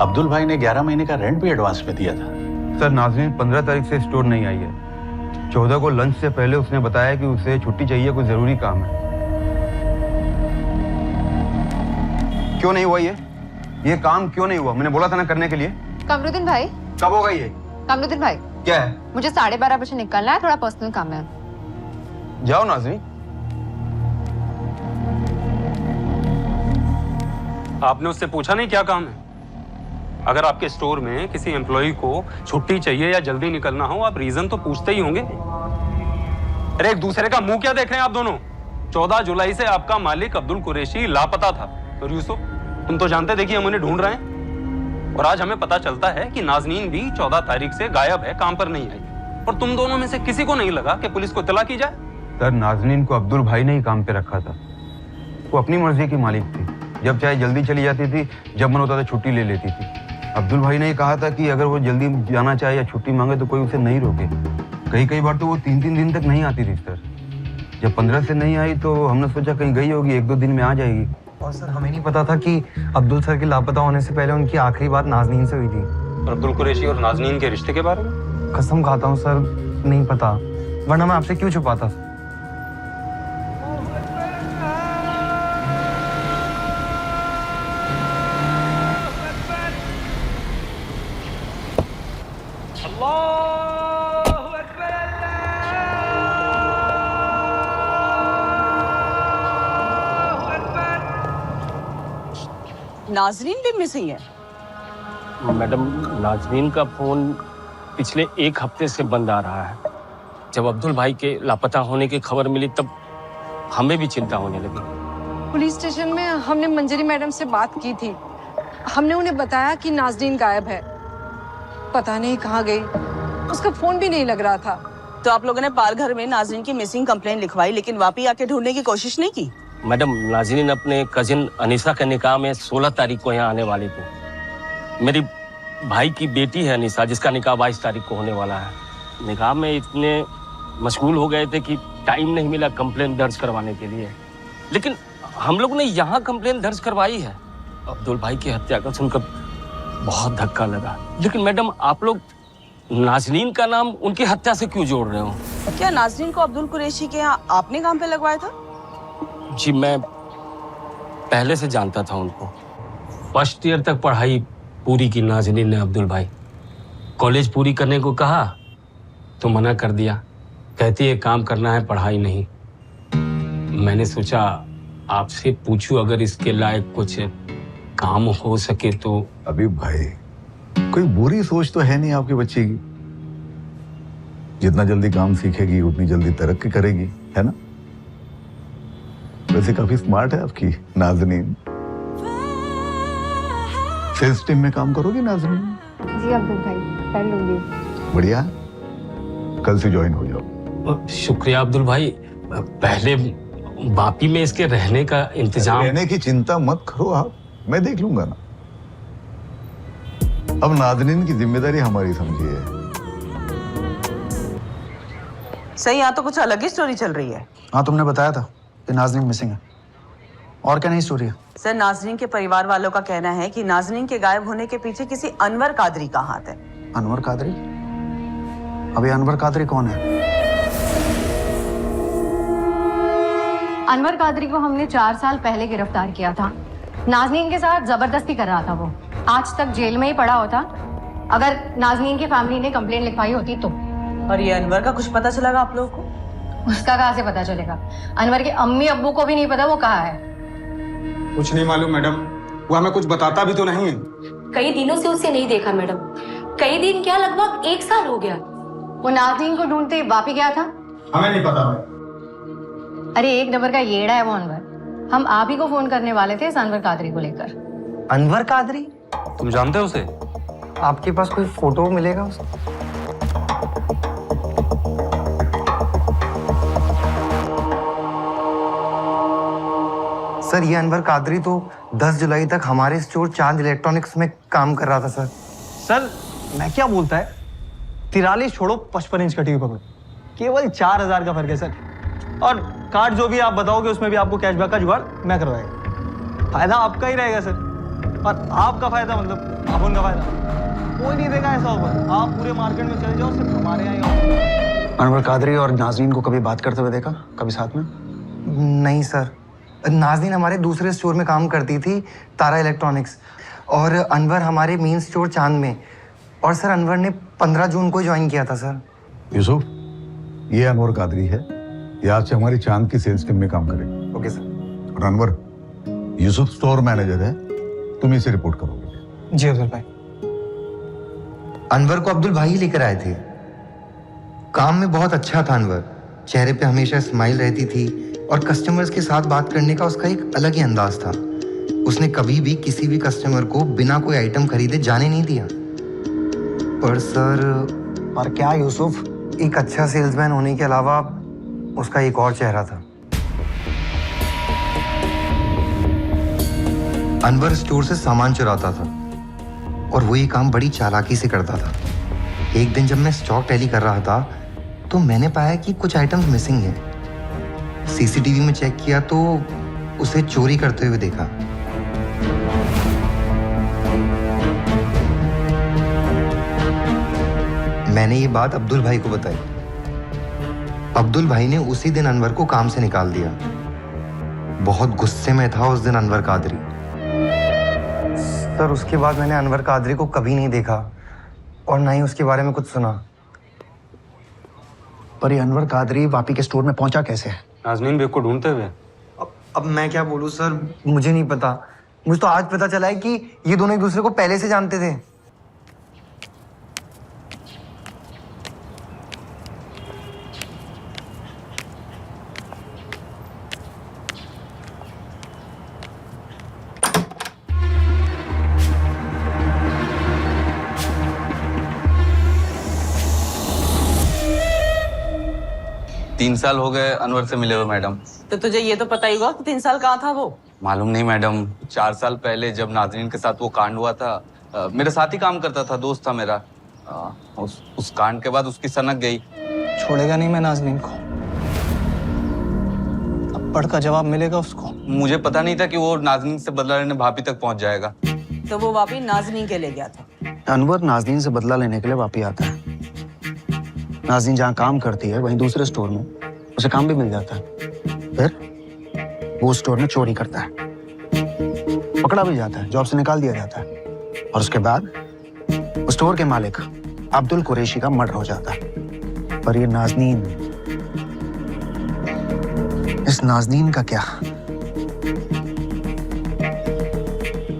अब्दुल भाई ने 11 महीने का रेंट भी एडवांस में दिया था। सर, नाजरीन 15 तारीख से स्टोर नहीं आई है। 14 को लंच से पहले उसने बताया कि उसे छुट्टी चाहिए, कोई जरूरी काम है। क्यों नहीं हुआ ये काम क्यों नहीं हुआ? मैंने बोला था ना करने के लिए। कमरुद्दीन भाई, कब होगा ये? कमरुद्दीन भाई, क्या है? मुझे 12:30 बजे निकलना है, थोड़ा पर्सनल काम है। जाओ नाज़नीन। आपने उससे पूछा नहीं क्या काम है? अगर आपके स्टोर में किसी एम्प्लॉय को छुट्टी चाहिए या जल्दी निकलना हो, आप रीजन तो पूछते ही होंगे। अरे एक दूसरे का मुंह क्या देख रहे हैं आप दोनों? 14 जुलाई से आपका मालिक अब्दुल कुरैशी लापता था। और यूसुफ, तुम तो जानते थे कि हम उन्हें ढूंढ रहे हैं, और आज हमें पता चलता है कि नाज़नीन भी 14 तारीख से गायब है, काम पर नहीं आई। और तुम दोनों में से किसी को नहीं लगा कि पुलिस को इत्तला की जाए? सर, नाज़नीन को अब्दुल भाई ने ही काम पे रखा था। वो अपनी मर्जी की मालिक थी, जब चाहे जल्दी चली जाती थी, जब मन होता था छुट्टी ले लेती थी। अब्दुल भाई ने ही कहा था कि अगर वो जल्दी जाना चाहे या छुट्टी मांगे तो कोई उसे नहीं रोके। कई बार तो वो 3 दिन तक नहीं आती थी सर। जब 15 से नहीं आई तो हमने सोचा कहीं गई होगी, 1-2 दिन में आ जाएगी। और सर हमें नहीं पता था कि अब्दुल सर के लापता होने से पहले उनकी आखिरी बात नाज़नीन से हुई थी। और अब्दुल कुरैशी और नाज़नीन के रिश्ते के बारे में? कसम खाता हूँ सर, नहीं पता, वरना मैं आपसे क्यों छुपाता। नाज़रीन भी मिसिंग है? मैडम, नाज़रीन का फोन पिछले 1 हफ्ते से बंद आ रहा है। जब अब्दुल भाई के लापता होने की खबर मिली तब हमें भी चिंता होने लगी। पुलिस स्टेशन में हमने मंजरी मैडम से बात की थी। हमने उन्हें बताया कि नाज़रीन गायब है, पता नहीं कहाँ गई, उसका फोन भी नहीं लग रहा था। तो आप लोगों ने पालघर में नाज़रीन की मिसिंग कंप्लेन लिखवाई, लेकिन वापी आके ढूंढने की कोशिश नहीं की? मैडम, नाज़रीन अपने कजिन अनीसा के निकाह में 16 तारीख को यहाँ आने वाली थी। मेरी भाई की बेटी है अनीसा, जिसका निकाह 22 तारीख को होने वाला है। निकाह में इतने मशगूल हो गए थे कि टाइम नहीं मिला कंप्लेन दर्ज करवाने के लिए। लेकिन हम लोग ने यहाँ कंप्लेन दर्ज करवाई है। अब्दुल भाई की हत्या का सुनकर बहुत धक्का लगा। लेकिन मैडम, आप लोग नाज़रीन का नाम उनकी हत्या से क्यों जोड़ रहे हो? क्या नाज़रीन को अब्दुल कुरैशी के यहाँ आपने काम पे लगवाया था? जी, मैं पहले से जानता था उनको। फर्स्ट ईयर तक पढ़ाई पूरी की नाज़रीन ने अब्दुल भाई। कॉलेज पूरी करने को कहा तो मना कर दिया, कहती है काम करना है, पढ़ाई नहीं। मैंने सोचा आपसे पूछूं, अगर इसके लायक कुछ काम हो सके तो। अभी भाई, कोई बुरी सोच तो है नहीं आपके बच्चे की। जितना जल्दी काम सीखेगी उतनी जल्दी तरक्की करेगी, है ना? वैसे काफी स्मार्ट है आपकी नाज़नीन। सेल्स टीम में काम करोगी नाज़नीन? जी अब्दुल भाई, कर लूंगी। बढ़िया, कल से ज्वाइन हो जाओ। शुक्रिया अब्दुल भाई। पहले वापी में इसके रहने का इंतजाम। रहने की चिंता मत करो आप, मैं देख लूंगा ना। अब नाज़नीन की जिम्मेदारी हमारी समझिए। सही, यहाँ तो कुछ अलग ही स्टोरी चल रही है। हाँ, तुमने बताया था कि नाज़नीन मिसिंग है। और क्या नई स्टोरी है? सर, नाज़रीन के परिवार वालों का कहना है कि नाज़रीन के गायब होने के पीछे किसी अनवर कादरी का हाथ है। अनवर कादरी? अभी अनवर कादरी कौन है? अनवर कादरी को हमने 4 साल पहले गिरफ्तार किया था। नाज़नीन के साथ जबरदस्ती कर रहा था वो। आज तक जेल में ही पड़ा होता अगर नाज़नीन की फैमिली ने कंप्लेंट लिखवाई होती तो। और ये अनवर का कुछ पता चलेगा आप लोगों को? उसका कहाँ से पता चलेगा? अनवर के अम्मी अब्बू को भी नहीं पता वो कहाँ है। कुछ नहीं मालूम मैडम, वो हमें कुछ बताता भी तो नहीं है। कई दिनों से उसे नहीं देखा मैडम। कई दिन क्या, लगभग 1 साल हो गया। वो नाज़नीन को ढूंढते वापी गया था। हमें नहीं पता। अरे 1 नंबर का येड़ा है वो अनवर। हम आप ही को फोन करने वाले थे इस अनवर कादरी को लेकर। अनवर कादरी? तुम जानते हो उसे? आपके पास कोई फोटो मिलेगा उसका? सर, ये अनवर कादरी तो 10 जुलाई तक हमारे स्टोर चांद इलेक्ट्रॉनिक्स में काम कर रहा था सर। सर, मैं क्या बोलता है, 43 छोड़ो 55 इंच का टीवी पकड़ो, केवल 4000 का फर्क है सर। और कार्ड जो भी आप बताओगे उसमें भी आपको कैशबैक का जुगाड़ मैं करवाएगा। फायदा आपका ही रहेगा सर, और आपका फायदा मतलब आपन का फायदा। कोई नहीं देगा ऐसा ऑफर। आप पूरे मार्केट में चले जाओ, सिर्फ हमारे यहाँ ही ऑफर। अनवर कादरी और नाजरीन को कभी बात करते हुए देखा, कभी साथ में? नहीं सर, नाज़नीन हमारे दूसरे स्टोर में काम करती थी, तारा इलेक्ट्रॉनिक्स, और अनवर हमारे मेन स्टोर चांद में। और सर अनवर ने 15 जून को ज्वाइन किया था सर। यूसुफ, ये अनवर कादरी है, ये आज से हमारी चांद की सेल्स टीम में काम करेगा। Okay sir. और अनवर, यूसुफ स्टोर मैनेजर है, तुम इसे रिपोर्ट करोगे। जी अब्दुल भाई। अनवर को अब्दुल भाई लेकर आए थे। काम में बहुत अच्छा था अनवर, चेहरे पे हमेशा स्माइल रहती थी और कस्टमर्स के साथ बात करने का उसका एक अलग ही अंदाज था। उसने कभी भी किसी भी कस्टमर को बिना कोई आइटम खरीदे जाने नहीं दिया। पर सर, पर क्या यूसुफ? एक अच्छा सेल्समैन होने के अलावा उसका एक और चेहरा था। अनवर स्टोर से सामान चुराता था और वो ये काम बड़ी चालाकी से करता था। एक दिन जब मैं स्टॉक टैली कर रहा था तो मैंने पाया कि कुछ आइटम्स मिसिंग हैं। सीसीटीवी में चेक किया तो उसे चोरी करते हुए देखा। मैंने ये बात अब्दुल भाई को बताई। अब्दुल भाई ने उसी दिन अनवर को काम से निकाल दिया। बहुत गुस्से में था उस दिन अनवर कादरी। सर उसके बाद मैंने अनवर कादरी को कभी नहीं देखा और ना ही उसके बारे में कुछ सुना। पर ये अनवर कादरी वापी के स्टोर में पहुंचा कैसे? नाज़नीन बेग को ढूंढते हुए। अब मैं क्या बोलूं सर, मुझे नहीं पता। मुझे तो आज पता चला है कि ये दोनों एक दूसरे को पहले से जानते थे। तीन साल हो गए अनवर से मिले हुए मैडम। तो तुझे ये तो पता ही होगा कि 3 साल कहाँ था वो? मालूम नहीं मैडम, 4 साल पहले जब नाज़रीन के साथ वो कांड हुआ था, मेरे साथ ही काम करता था, दोस्त था मेरा। उस कांड के बाद उसकी सनक गई। छोड़ेगा नहीं मैं नाज़नीन को। अब पढ़ का जवाब मिलेगा उसको। मुझे पता नहीं था कि वो नाज़रीन से बदला लेने भाभी तक पहुंच जाएगा। तो वो वापी नाज़नीन के लिए गया था। अनवर नाज़नीन से बदला लेने के लिए वापी आता है। नाज़नीन जहाँ काम करती है वहीं दूसरे स्टोर में उसे काम भी मिल जाता है। फिर वो स्टोर में चोरी करता है, पकड़ा भी जाता है, जॉब से निकाल दिया जाता है और उसके बाद स्टोर के मालिक अब्दुल कुरैशी का मर्डर हो जाता है। पर ये नाज़नीन, इस नाज़नीन का क्या?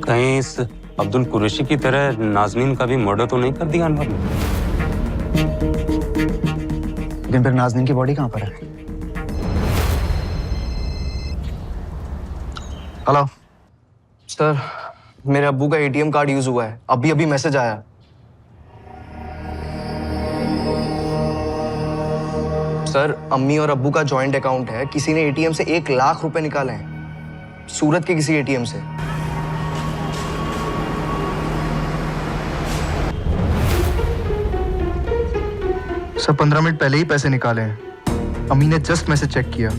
कहीं इस अब्दुल कुरैशी की तरह नाज़नीन का भी मर्डर तो नहीं कर दिया अनवर ने? लेकिन फिर नाज़नीन की बॉडी कहाँ पर है? हेलो सर, मेरे अब्बू का एटीएम कार्ड यूज हुआ है, अभी अभी मैसेज आया। सर अम्मी और अब्बू का जॉइंट अकाउंट है, किसी ने एटीएम से 1 लाख रुपए निकाले हैं, सूरत के किसी एटीएम से। सर 15 मिनट पहले ही पैसे निकाले हैं, अम्मी ने जस्ट मैसेज चेक किया।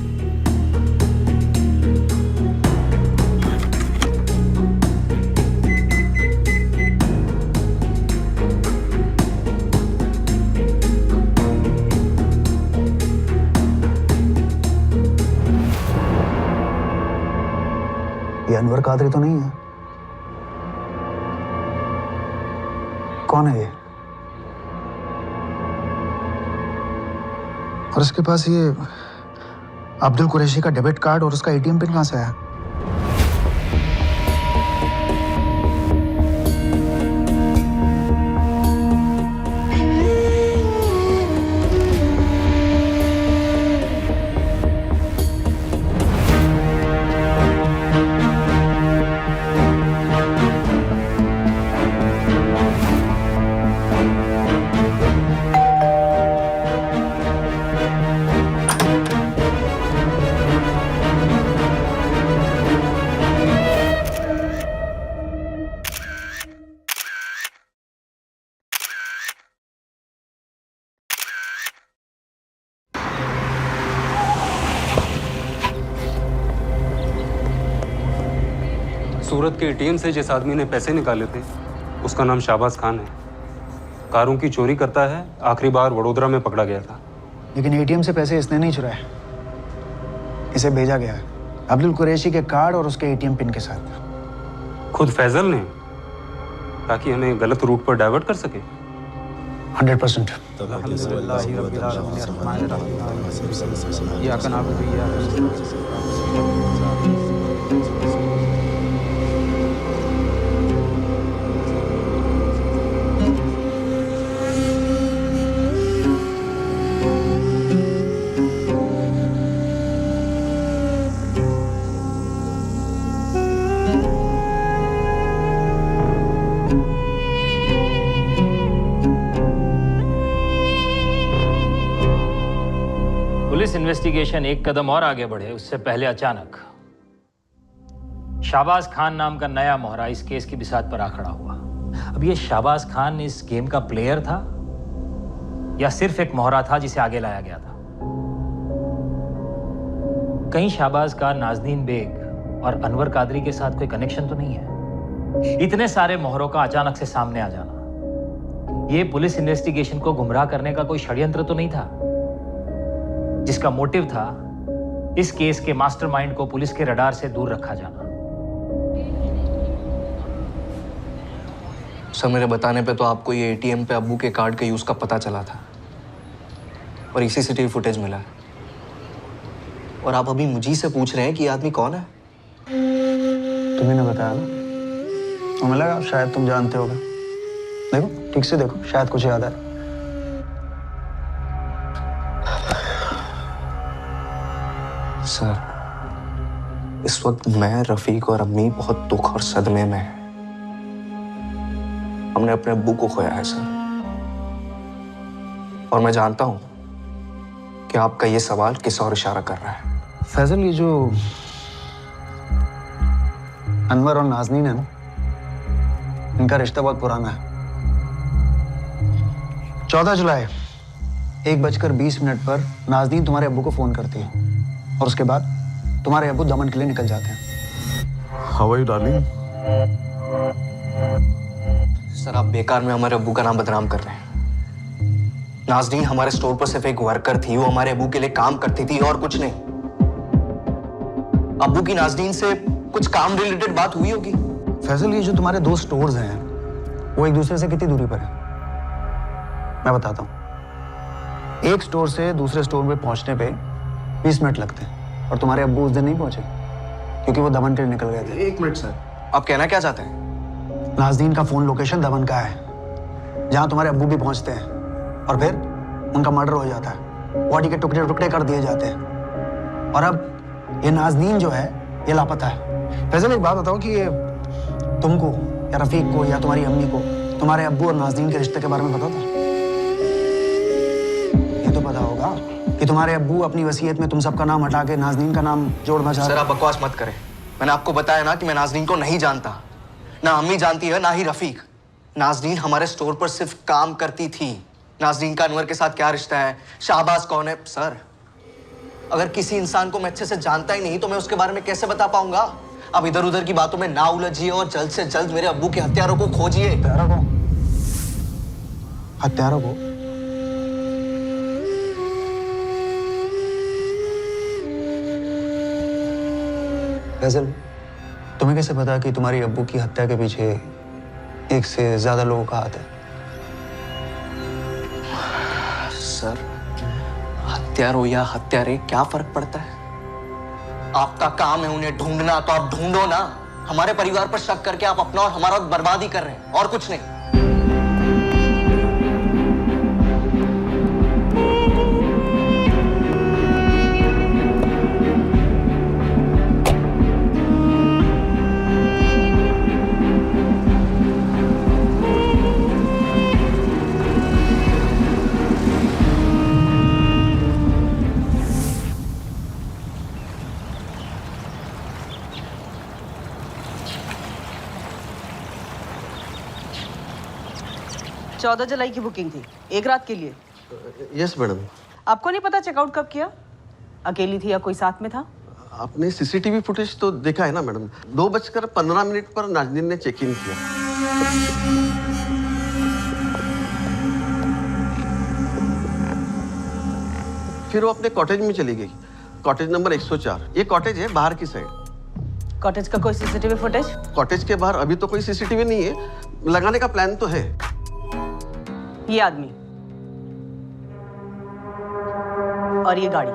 ये अनवर कादरी तो नहीं है? कौन है ये? और इसके पास ये अब्दुल कुरैशी का डेबिट कार्ड और उसका एटीएम पिन कहां से आया? सूरत के एटीएम से जिस आदमी ने पैसे निकाले थे उसका नाम शाहबाज खान है। कारों की चोरी करता है, आखिरी बार वडोदरा में पकड़ा गया था। लेकिन एटीएम से पैसे इसने नहीं चुराए, इसे भेजा गया है अब्दुल कुरैशी के कार्ड और उसके एटीएम पिन के साथ। खुद फैजल ने, ताकि हमें गलत रूट पर डाइवर्ट कर सके। 100%। पुलिस इन्वेस्टिगेशन एक कदम और आगे बढ़े उससे पहले अचानक शाहबाज खान नाम का नया मोहरा इस केस की बिसात पर आ खड़ा हुआ। अब ये शाहबाज खान इस गेम का प्लेयर था या सिर्फ एक मोहरा था जिसे आगे लाया गया था? कहीं शाहबाज का नाज़नीन बेग और अनवर कादरी के साथ कोई कनेक्शन तो नहीं है? इतने सारे मोहरों का अचानक से सामने आ जाना, ये पुलिस इन्वेस्टिगेशन को गुमराह करने का कोई षड्यंत्र तो नहीं था, जिसका मोटिव था इस केस के मास्टरमाइंड को पुलिस के रडार से दूर रखा जाना? सर, मेरे बताने पे तो आपको ये एटीएम पे अब्बू के कार्ड के यूज का पता चला था और इसी सीसीटीवी फुटेज मिला है, और आप अभी मुझी से पूछ रहे हैं कि ये आदमी कौन है? तुम्ही ने बताया ना, हमें लगा शायद तुम जानते होगे। देखो ठीक से देखो, शायद कुछ याद है। सर, इस वक्त मैं, रफीक और अम्मी बहुत दुख और सदमे में हैं। हमने अपने अब्बू को खोया है सर, और मैं जानता हूं कि आपका ये सवाल किस और इशारा कर रहा है। फैजल, ये जो अनवर और नाज़नीन है ना, इनका रिश्ता बहुत पुराना है। 14 जुलाई 1:20 पर नाज़नीन तुम्हारे अब्बू को फोन करती है और उसके बाद तुम्हारे अब्बू दमन के लिए निकल जाते हैं। How are you darling? Sir, आप बेकार में हमारे अब्बू का नाम बदनाम कर रहे हैं। नाज़नीन हमारे स्टोर पर सिर्फ एक वर्कर थी, वो हमारे अब्बू के लिए काम करती थी और कुछ नहीं। अब्बू की नाज़नीन से कुछ काम रिलेटेड बात हुई होगी। फैजल, ये जो तुम्हारे 2 स्टोर्स हैं वो एक दूसरे से कितनी दूरी पर है? मैं बताता हूँ। एक स्टोर से दूसरे स्टोर में पहुंचने पे 20 मिनट लगते हैं, और तुम्हारे अब्बू उस दिन नहीं पहुंचे क्योंकि वो दमन के लिए निकल गए थे। 1 मिनट सर, आप कहना क्या चाहते हैं? नाज़नीन का फोन लोकेशन दमन का है, जहां तुम्हारे अब्बू भी पहुंचते हैं, और फिर उनका मर्डर हो जाता है, बॉडी के टुकड़े टुकड़े कर दिए जाते हैं, और अब ये नाज़नीन जो है ये लापता है। फैजल, एक बात बताओ कि ये तुमको या रफीक को या तुम्हारी अम्मी को तुम्हारे अब्बू और नाज़नीन के रिश्ते के बारे में पता था? ये तो पता होगा कि तुम्हारे अब्बू अपनी वसीयत में तुम सबका नाम हटा के नाज़नीन का नाम जोड़ना चाहते। सर, आप बकवास मत करें। मैंने आपको बताया ना कि मैं नाज़नीन को नहीं जानता, ना अम्मी जानती है ना ही रफीक। नाज़नीन हमारे स्टोर पर सिर्फ काम करती थी। नाज़नीन का अनवर के साथ क्या रिश्ता है, शाहबाज कौन है? सर, अगर किसी इंसान को मैं अच्छे से जानता ही नहीं तो मैं उसके बारे में कैसे बता पाऊंगा? अब इधर उधर की बातों में ना उलझिए और जल्द से जल्द मेरे अब्बू के हत्यारों को खोजिए। हत्यारों को? फैजल, तुम्हें कैसे पता कि तुम्हारी अब्बू की हत्या के पीछे एक से ज्यादा लोगों का हाथ है? सर, हत्यारों या हत्यारे क्या फर्क पड़ता है? आपका काम है उन्हें ढूंढना, तो आप ढूंढो ना। हमारे परिवार पर शक करके आप अपना और हमारा बर्बादी कर रहे हैं, और कुछ नहीं। चौदह जुलाई की बुकिंग थी, एक रात के लिए। Yes madam. आपको नहीं पता चेकआउट कब किया? अकेली थी या कोई साथ में था? आपने सीसीटीवी फुटेज तो देखा है ना मैडम। 2:15 पर नाज़नीन ने चेक इन किया। फिर वो अपने कॉटेज में चली गई, कॉटेज नंबर 104। ये कॉटेज है बाहर की साइड। कॉटेज का कोई सीसीटीवी फुटेज? कॉटेज के बाहर अभी तो कोई सीसीटीवी नहीं है, लगाने का प्लान तो है। ये आदमी और ये गाड़ी,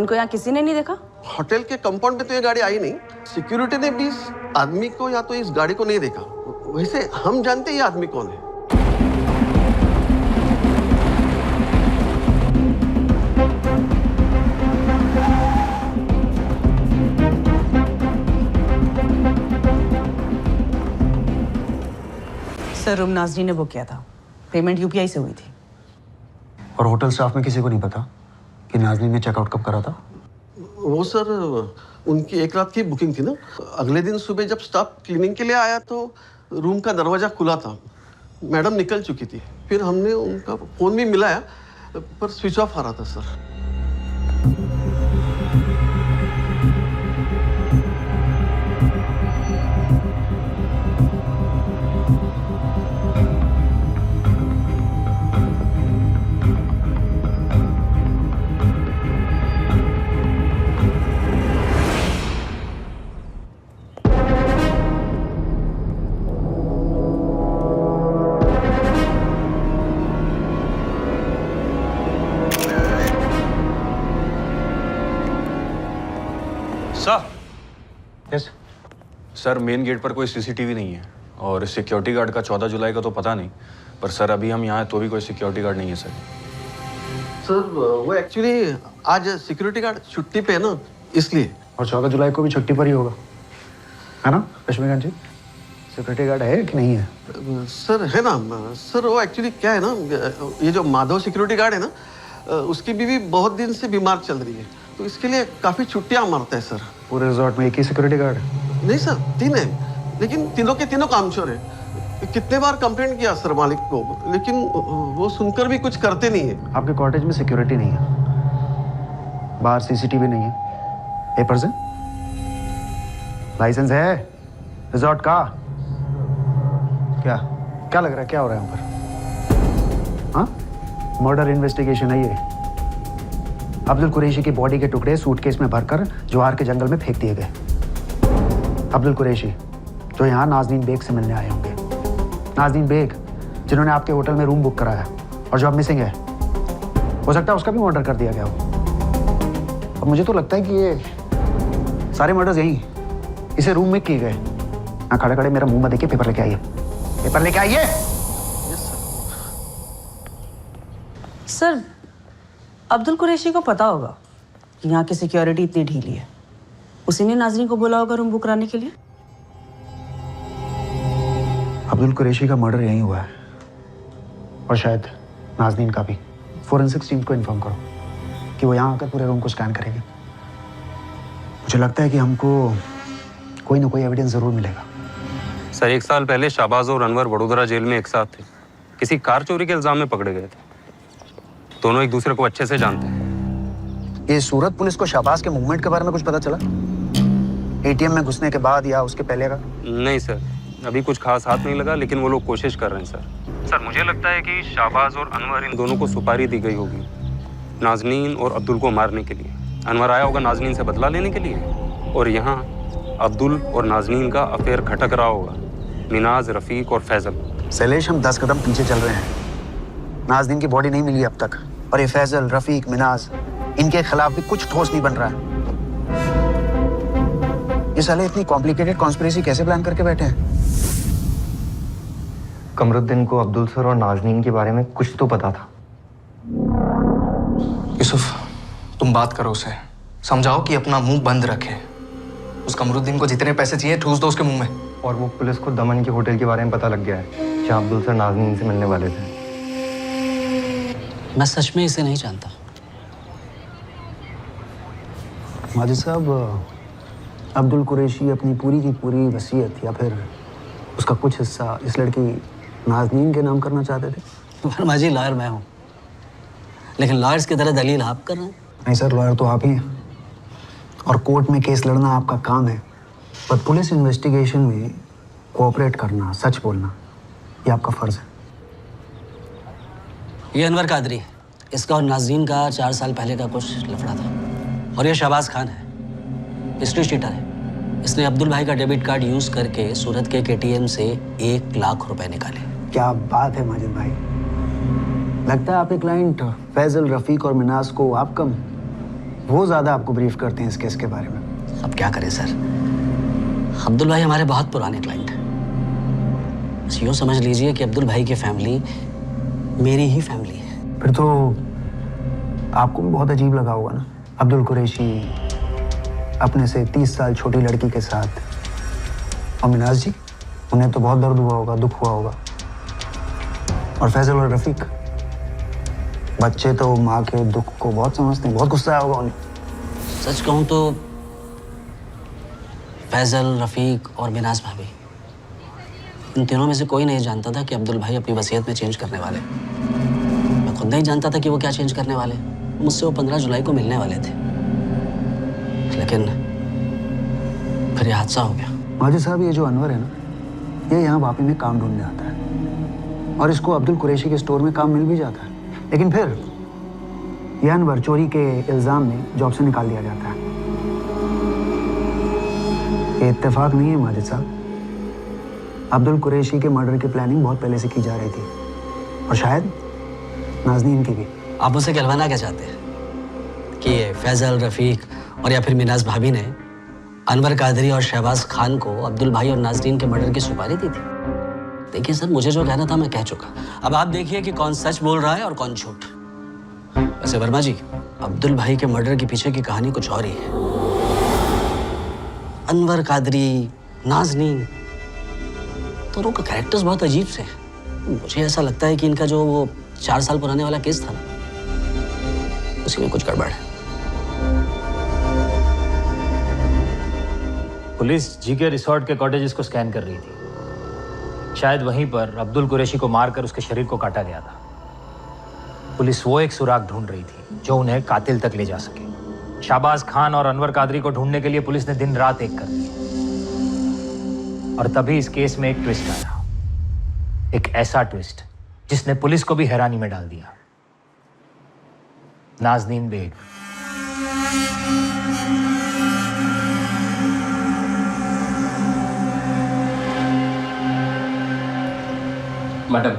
इनको यहाँ किसी ने नहीं देखा? होटल के कंपाउंड में तो ये गाड़ी आई नहीं। सिक्योरिटी ने भी इस आदमी को या तो इस गाड़ी को नहीं देखा। वैसे हम जानते हैं ये आदमी कौन है। सर, रूम नाज़रीन ने बुक किया था, पेमेंट यूपीआई से हुई थी। और होटल स्टाफ में किसी को नहीं पता कि नाज़रीन ने चेकआउट कब करा था? वो सर, उनकी एक रात की बुकिंग थी ना। अगले दिन सुबह जब स्टाफ क्लीनिंग के लिए आया तो रूम का दरवाजा खुला था, मैडम निकल चुकी थी। फिर हमने उनका फोन भी मिलाया पर स्विच ऑफ आ रहा था sir. Yes sir, main gate पर कोई सीसीटीवी नहीं है और सिक्योरिटी गार्ड का 14 जुलाई का तो पता नहीं, पर सर अभी हम यहाँ हैं तो भी कोई सिक्योरिटी गार्ड नहीं है सर। सर वो एक्चुअली आज सिक्योरिटी गार्ड छुट्टी पे है ना, इसलिए। और 14 जुलाई को भी छुट्टी पर ही होगा, है ना रश्मिकांत जी? सिक्योरिटी गार्ड है कि नहीं है? सर है ना सर। वो एक्चुअली क्या है ना, ये जो माधव सिक्योरिटी गार्ड है ना, उसकी बीवी बहुत दिन से बीमार चल रही है, तो इसके लिए काफ़ी छुट्टियाँ मारता है सर। पूरे रिजॉर्ट में एक ही सिक्योरिटी गार्ड? नहीं सर, 3 है, लेकिन तीनों के तीनों कामचोर है। कितने बार कंप्लेंट किया सर मालिक को, लेकिन वो सुनकर भी कुछ करते नहीं है। आपके कॉटेज में सिक्योरिटी नहीं है, बाहर सीसीटीवी नहीं है, पेपर्स हैं, लाइसेंस है रिजॉर्ट का? क्या क्या लग रहा है, क्या हो रहा है यहाँ पर? हाँ, मर्डर इन्वेस्टिगेशन है ये। अब्दुल कुरैशी की बॉडी के टुकड़े सूटकेस में भरकर जवार के जंगल में फेंक दिए गए। अब्दुल कुरैशी जो यहाँ नाज़नीन बेग से मिलने आए होंगे, नाज़नीन बेग जिन्होंने आपके होटल में रूम बुक कराया और जो अब मिसिंग है, हो सकता है उसका भी मर्डर कर दिया गया हो। अब मुझे तो लगता है कि ये सारे मर्डर्स यहीं इसे रूम में किए गए। ना खड़े खड़े मेरा मुंह में देखिए, पेपर लेके आइए, पेपर लेके आइए। सर, अब्दुल कुरैशी को पता होगा कि यहाँ की सिक्योरिटी इतनी ढीली है, उसी ने नाज़रीन को बोला होगा रूम बुक कराने के लिए। अब्दुल कुरैशी का मर्डर यहीं हुआ है और शायद नाज़नीन का भी। फोरेंसिक्स टीम को इन्फॉर्म करो कि वो यहाँ आकर पूरे रूम को स्कैन करेगी। मुझे लगता है कि हमको कोई ना कोई एविडेंस जरूर मिलेगा। सर, 1 साल पहले शाहबाज और अनवर वडोदरा जेल में एक साथ थे, किसी कार चोरी के इल्जाम में पकड़े गए थे। दोनों एक दूसरे को अच्छे से जानते हैं। ये सूरत पुलिस को शाहबाज के मूवमेंट के बारे में कुछ पता चला? एटीएम में घुसने के बाद या उसके पहले का? नहीं सर, अभी कुछ खास हाथ नहीं लगा, लेकिन वो लोग कोशिश कर रहे हैं सर। मुझे लगता है कि शाहबाज और अनवर, इन दोनों को सुपारी दी गई होगी नाज़नीन और अब्दुल को मारने के लिए। अनवर आया होगा नाज़नीन से बदला लेने के लिए, और यहाँ अब्दुल और नाज़नीन का अफेयर खटक रहा होगा मिनाज, रफ़ीक और फैजल। शैलेश, हम 10 कदम पीछे चल रहे हैं। नाज़नीन की बॉडी नहीं मिली अब तक, और ये फैजल, रफ़ीक, मिनाज, इनके खिलाफ भी कुछ ठोस नहीं बन रहा है। ये साले इतनी कॉम्प्लिकेटेड कॉन्स्पिरेसी कैसे प्लान करके बैठे हैं? कमरुद्दीन को अब्दुल सर और नाज़नीन के बारे में कुछ तो पता था। यूसुफ, तुम बात करो उसे, समझाओ कि अपना मुंह बंद रखे। उस कमरुद्दीन को जितने पैसे चाहिए ठूस दो उसके मुंह में। और वो पुलिस को दमन के होटल के बारे में पता लग गया है जहाँ अब्दुल सर नाज़नीन से मिलने वाले थे। मैं सच में इसे नहीं जानता। माजिद साहब, अब्दुल कुरैशी अपनी पूरी की पूरी वसीयत या फिर उसका कुछ हिस्सा इस लड़की नाज़नीन के नाम करना चाहते थे? वर्मा जी, लॉयर मैं हूँ, लेकिन लॉयर्स की तरह दलील आप कर रहे हैं। नहीं सर, लॉयर तो आप ही हैं और कोर्ट में केस लड़ना आपका काम है, पर पुलिस इन्वेस्टिगेशन में कोऑपरेट करना, सच बोलना, ये आपका फर्ज है। ये अनवर कादरी, इसका और नाज़रीन का 4 साल पहले का कुछ लफड़ा था। और ये शहबाज खान है, हिस्ट्री शीटर है। इसने अब्दुल भाई का डेबिट कार्ड यूज करके सूरत के एटीएम से 1 लाख रुपए निकाले। क्या बात है माजिद भाई, लगता है आपके क्लाइंट फैजल, रफीक और मिनाज को आप कम, वो ज्यादा आपको ब्रीफ करते हैं इस केस के बारे में। अब क्या करें सर, अब्दुल भाई हमारे बहुत पुराने क्लाइंट हैं। बस यूँ समझ लीजिए कि अब्दुल भाई की फैमिली मेरी ही फैमिली है। फिर तो आपको भी बहुत अजीब लगा होगा ना, अब्दुल कुरैशी अपने से 30 साल छोटी लड़की के साथ, और मिनाज जी, उन्हें तो बहुत दर्द हुआ होगा, दुख हुआ होगा। और फैजल और रफीक, बच्चे तो माँ के दुख को बहुत समझते हैं, बहुत गुस्सा आया होगा उन्हें। सच कहूँ तो फैजल, रफीक और मिनाज भाभी, इन तीनों में से कोई नहीं जानता था कि अब्दुल भाई अपनी वसीयत में चेंज करने वाले। मैं खुद नहीं जानता था कि वो क्या चेंज करने वाले। मुझसे वो 15 जुलाई को मिलने वाले थे, लेकिन फिर ये हादसा हो गया। माजिद साहब, ये जो अनवर है ना, ये यहाँ वापी में काम ढूंढने आता है और इसको अब्दुल कुरैशी के स्टोर में काम मिल भी जाता है, लेकिन फिर यह अनवर चोरी के इल्जाम में जॉब से निकाल दिया जाता है। ये इत्तेफाक नहीं है माजिद साहब, अब्दुल कुरैशी के मर्डर की प्लानिंग बहुत पहले से की जा रही थी, और शायद नाज़नीन की भी। आप मुझसे कहलवाना क्या चाहते हैं कि ये फैजल, रफीक और या फिर मिनाज भाभी ने अनवर कादरी और शहबाज खान को अब्दुल भाई और नाज़रीन के मर्डर की सुपारी दी थी? देखिए सर, मुझे जो कहना था मैं कह चुका। अब आप देखिए कि कौन सच बोल रहा है और कौन झूठ। वैसे वर्मा जी, अब्दुल भाई के मर्डर के पीछे की कहानी कुछ और ही है। अनवर कादरी, नाज़नीन, दोनों के कैरेक्टर्स बहुत अजीब से हैं। मुझे ऐसा लगता है कि इनका जो वो 4 साल पुराने वाला केस था ना, उसी में कुछ गड़बड़ है। पुलिस जी के रिसोर्ट के कॉटेजेस को स्कैन कर रही थी। शायद वहीं पर अब्दुल कुरैशी को मारकर उसके शरीर को काटा गया था। पुलिस वो एक सुराग ढूंढ रही थी जो उन्हें कातिल तक ले जा सके। शहबाज खान और अनवर कादरी को ढूंढने के लिए पुलिस ने दिन रात एक कर दी। और तभी इस केस में एक ट्विस्ट आया, एक ऐसा ट्विस्ट जिसने पुलिस को भी हैरानी में डाल दिया। नाज़नीन बेग। मैडम,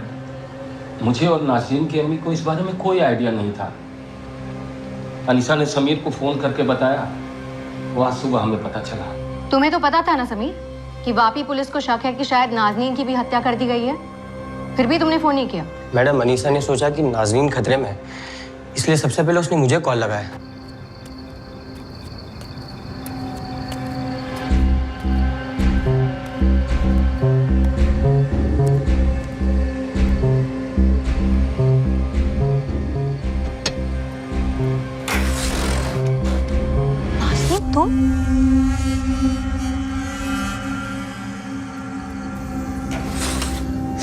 मुझे और नाज़रीन की अम्मी को इस बारे में कोई आइडिया नहीं था। अनीसा ने समीर को फोन करके बताया, वो आज सुबह हमें पता चला। तुम्हें तो पता था ना समीर कि वापी पुलिस को शक है कि शायद नाज़नीन की भी हत्या कर दी गई है, फिर भी तुमने फोन नहीं किया। मैडम, अनीसा ने सोचा कि नाज़रीन खतरे में है, इसलिए सबसे पहले उसने मुझे कॉल लगाया। नाज़नीन, तुम?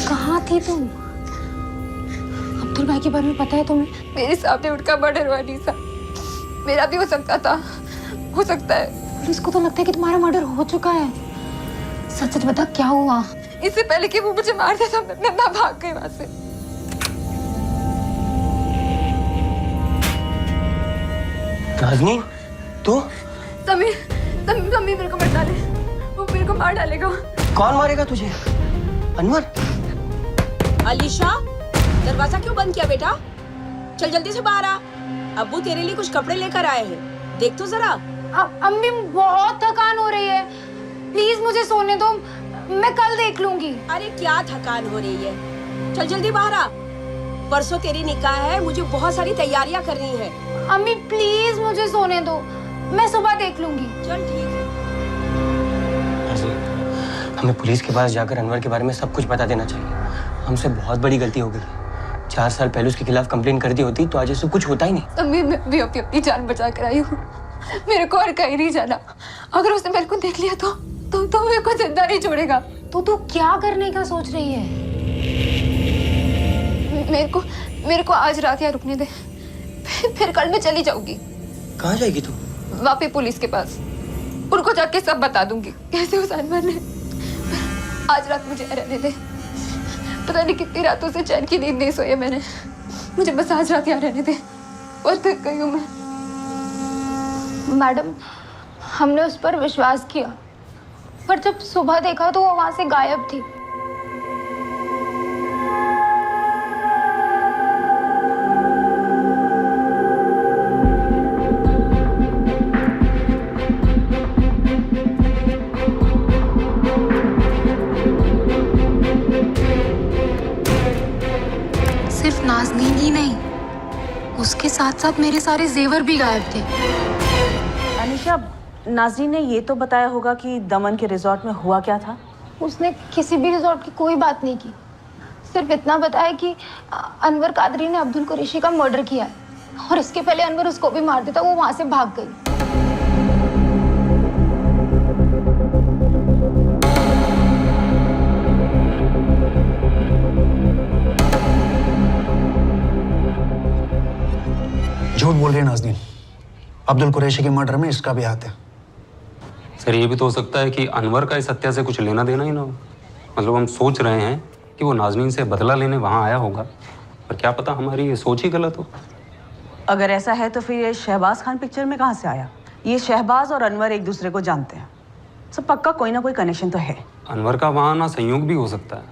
कहाँ थी तुम? अब्दुल भाई के बारे में पता है तुम्हें? मेरे सामने उनका मर्डर हुआ अनीसा, मेरा भी हो सकता था, हो सकता है। पुलिस को तो लगता है कि तुम्हारा मर्डर हो चुका है। सच सच बता, क्या हुआ? इससे पहले कि वो मुझे मार दे, मैं भाग गई वहां से। नाज़नीन, तू? समीर मेरे को मर डाले, वो मेरे को मार डालेगा। कौन मारेगा तुझे? अनवर? अलीशा, दरवाजा क्यों बंद किया बेटा? चल जल्दी से बाहर आ, अब्बू तेरे लिए कुछ कपड़े लेकर आए हैं, देख तो जरा। अम्मी, बहुत थकान हो रही है, प्लीज मुझे सोने दो, मैं कल देख लूंगी। अरे क्या थकान हो रही है, चल जल्दी बाहर आ, परसों तेरी निकाह है, मुझे बहुत सारी तैयारियां करनी है। अम्मी प्लीज मुझे सोने दो, मैं सुबह देख लूंगी। चल ठीक है। हमें पुलिस के पास जाकर अनवर के बारे में सब कुछ बता देना चाहिए। हमसे बहुत बड़ी गलती हो गई। 4 साल पहले उसके खिलाफ कंप्लेंट कर दी होती तो आज ऐसा कुछ होता ही नहीं। समीर, मैं भी अपनी जान बचा कर आई हूँ, मेरे को और कहीं नहीं जाना। अगर उसने मेरे को देख लिया तो मेरे को जिंदा नहीं छोड़ेगा। तो तू क्या करने का सोच रही है? मेरे को आज रात यहाँ रुकने दे, फिर कल मैं चली जाऊंगी। कहाँ जाएगी तू? वापी पुलिस के पास, उनको जाके सब बता दूंगी कैसे उस अनवर ने। आज रात मुझे रहने दे, पता नहीं कितनी रातों से चैन की नींद नहीं सोई है मैंने। मुझे बस आज रात यहाँ रहने दे। और थक गई हूँ मैं। मैडम, हमने उस पर विश्वास किया, पर जब सुबह देखा तो वो वहां से गायब थी। सिर्फ नाज़नीन ही नहीं, उसके साथ साथ मेरे सारे जेवर भी गायब थे। अनिशा, नाज़नीन ने ये तो बताया होगा कि दमन के रिजॉर्ट में हुआ क्या था? उसने किसी भी रिजॉर्ट की कोई बात नहीं की, सिर्फ इतना बताया कि अनवर कादरी ने अब्दुल कुरैशी का मर्डर किया है और इसके पहले अनवर उसको भी मार देता, वो वहां से भाग गई। झूठ बोल रही है नाज़नीन। अब्दुल कुरैशी के मर्डर में इसका भी हाथ है। सर ये भी तो हो सकता है कि अनवर का इस हत्या से कुछ लेना देना ही ना हो। मतलब हम सोच रहे हैं कि वो नाज़नीन से बदला लेने वहाँ आया होगा, पर क्या पता हमारी ये सोच ही गलत हो। अगर ऐसा है तो फिर ये शहबाज खान पिक्चर में कहाँ से आया? ये शहबाज और अनवर एक दूसरे को जानते हैं, सब पक्का कोई ना कोई कनेक्शन तो है। अनवर का वहाँ ना संयोग भी हो सकता है।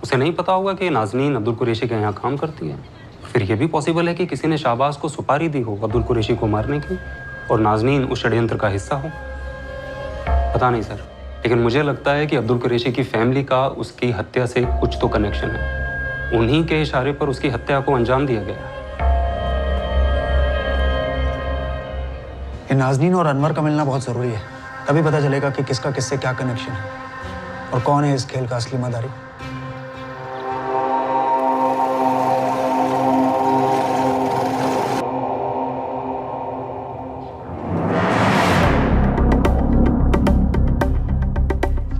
उसे नहीं पता होगा कि नाज़नीन अब्दुल कुरैशी के यहाँ काम करती है। फिर ये भी पॉसिबल है कि किसी ने शहबाज को सुपारी दी हो अब्दुल कुरैशी को मारने की और नाज़नीन उस षड्यंत्र का हिस्सा हो। पता नहीं सर, लेकिन मुझे लगता है कि अब्दुल कुरैशी की फैमिली का उसकी हत्या से कुछ तो कनेक्शन है। उन्हीं के इशारे पर उसकी हत्या को अंजाम दिया गया। ये नाज़नीन और अनवर का मिलना बहुत जरूरी है, तभी पता चलेगा कि किसका किससे क्या कनेक्शन है और कौन है इस खेल का असली मदारी।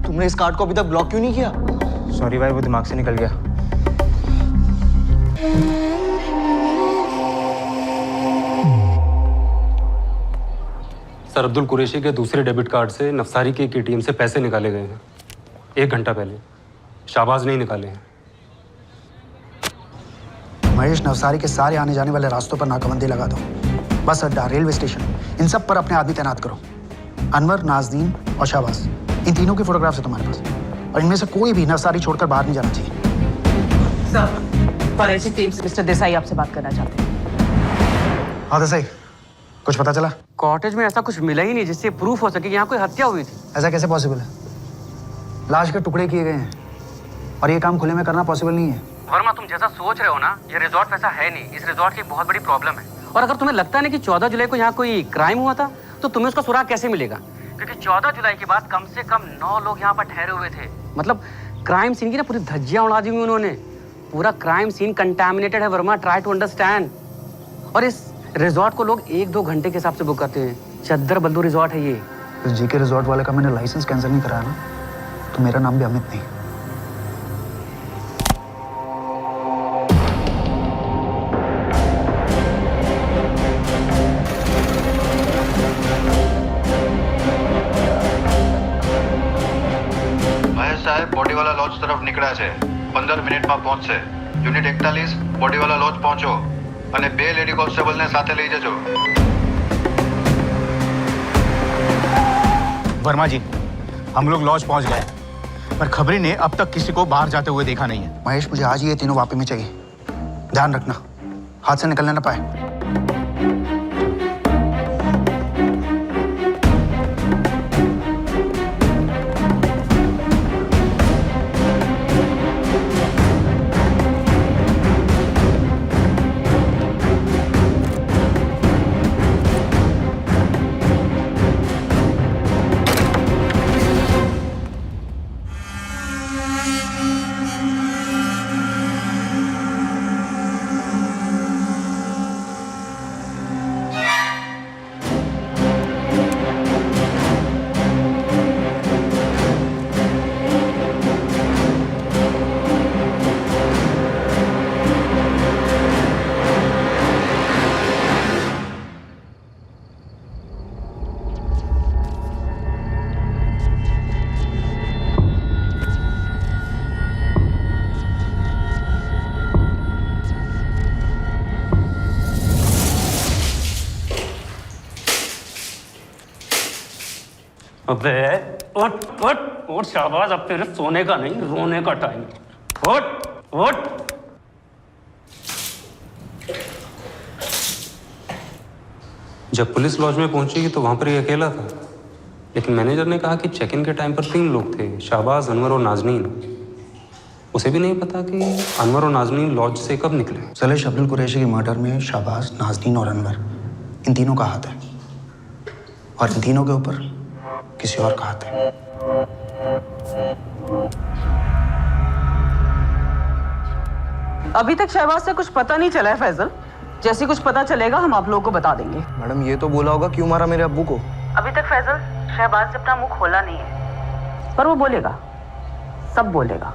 तुमने इस कार्ड को अभी तक ब्लॉक क्यों नहीं किया? सॉरी भाई, वो दिमाग से निकल गया। सर अब्दुल कुरैशी के दूसरे डेबिट कार्ड से नफसारी के एटीएम से पैसे निकाले गए हैं 1 घंटा पहले। शहबाज नहीं निकाले हैं। महेश, नवसारी के सारे आने जाने वाले रास्तों पर नाकाबंदी लगा दो। बस अड्डा, रेलवे स्टेशन, इन सब पर अपने आदमी तैनात करो। अनवर, नाज़नीन और शहबाज, इन तीनों की फोटोग्राफ्स है तुम्हारे पास और इनमें से कोई भी नवसारी छोड़कर बाहर नहीं जाना चाहिए। सर, फॉरेंसिक टीम से मिस्टर देसाई आपसे बात करना चाहते हैं। हाँ देसाई, कुछ पता चला? कॉटेज में ऐसा कुछ मिला ही नहीं जिससे प्रूफ हो सके कि यहाँ कोई हत्या हुई थी। ऐसा कैसे पॉसिबल है? लाश के टुकड़े किए गए हैं और ये काम खुले में करना पॉसिबल नहीं है। वर्मा, तुम जैसा सोच रहे हो ना, ये रिजॉर्ट वैसा है नहीं। इस रिजॉर्ट की बहुत बड़ी प्रॉब्लम है। और अगर तुम्हें लगता है कि 14 जुलाई को यहाँ कोई क्राइम हुआ था तो तुम्हें उसका सुराग कैसे मिलेगा? क्योंकि 14 जुलाई के बाद कम से कम 9 लोग यहाँ पर ठहरे हुए थे। मतलब क्राइम सीन की ना पूरी धज्जियां उड़ा दी हुई उन्होंने। पूरा क्राइम सीन कंटामिनेटेड है वर्मा, ट्राई टू अंडरस्टैंड। और इस रिजॉर्ट को लोग 1-2 घंटे के हिसाब से बुक करते हैं। चद्दर बल्लू रिजॉर्ट है ये। इस जीके रिजॉर्ट वाले का मैंने लाइसेंस कैंसिल नहीं कराया ना, तो मेरा नाम भी अमित नहीं। સાહેબ બોડીવાલા લોજ તરફ નીકળ્યા છે 15 મિનિટમાં પહોંચશે યુનિટ 41 બોડીવાલા લોજ પહોંચો અને 2 લેડી કોન્સ્ટેબલને સાથે લઈ જજો वर्मा जी, हम लोग लॉज पहुंच गए, पर खबरी ने अब तक किसी को बाहर जाते हुए देखा नहीं है। महेश, मुझे आज ही ये तीनों वापी में चाहिए। ध्यान रखना हाथ से निकलने ना पाए। अबे उठ उठ उठ शाबाश, अब तेरे सोने का नहीं रोने का टाइम। उठ उठ। जब पुलिस लॉज में पहुंची तो वहां पर ये अकेला था, लेकिन मैनेजर ने कहा कि चेक इन के टाइम पर 3 लोग थे, शाहबाज, अनवर और नाजनीन। उसे भी नहीं पता कि अनवर और नाजनीन लॉज से कब निकले। सलेश, अब्दुल कुरैशी के मर्डर में शाहबाज, नाजनीन और अनवर, इन तीनों का हाथ है, और इन तीनों के ऊपर किसी और का हाथ है। अभी तक शहबाज से कुछ पता नहीं चला है फैजल। जैसे कुछ पता चलेगा हम आप लोगों को बता देंगे। मैडम, ये तो बोला होगा क्यों मारा मेरे अब्बू को। अभी तक फैजल शहबाज से अपना मुंह खोला नहीं है, पर वो बोलेगा, सब बोलेगा।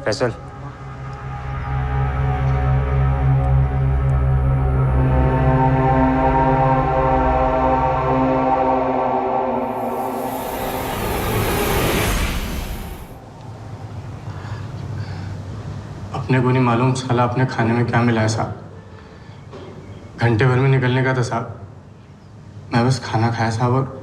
फैसल, अपने को नहीं मालूम साला अपने खाने में क्या मिला है साहब। घंटे भर में निकलने का था साहब, मैं बस खाना खाया साहब।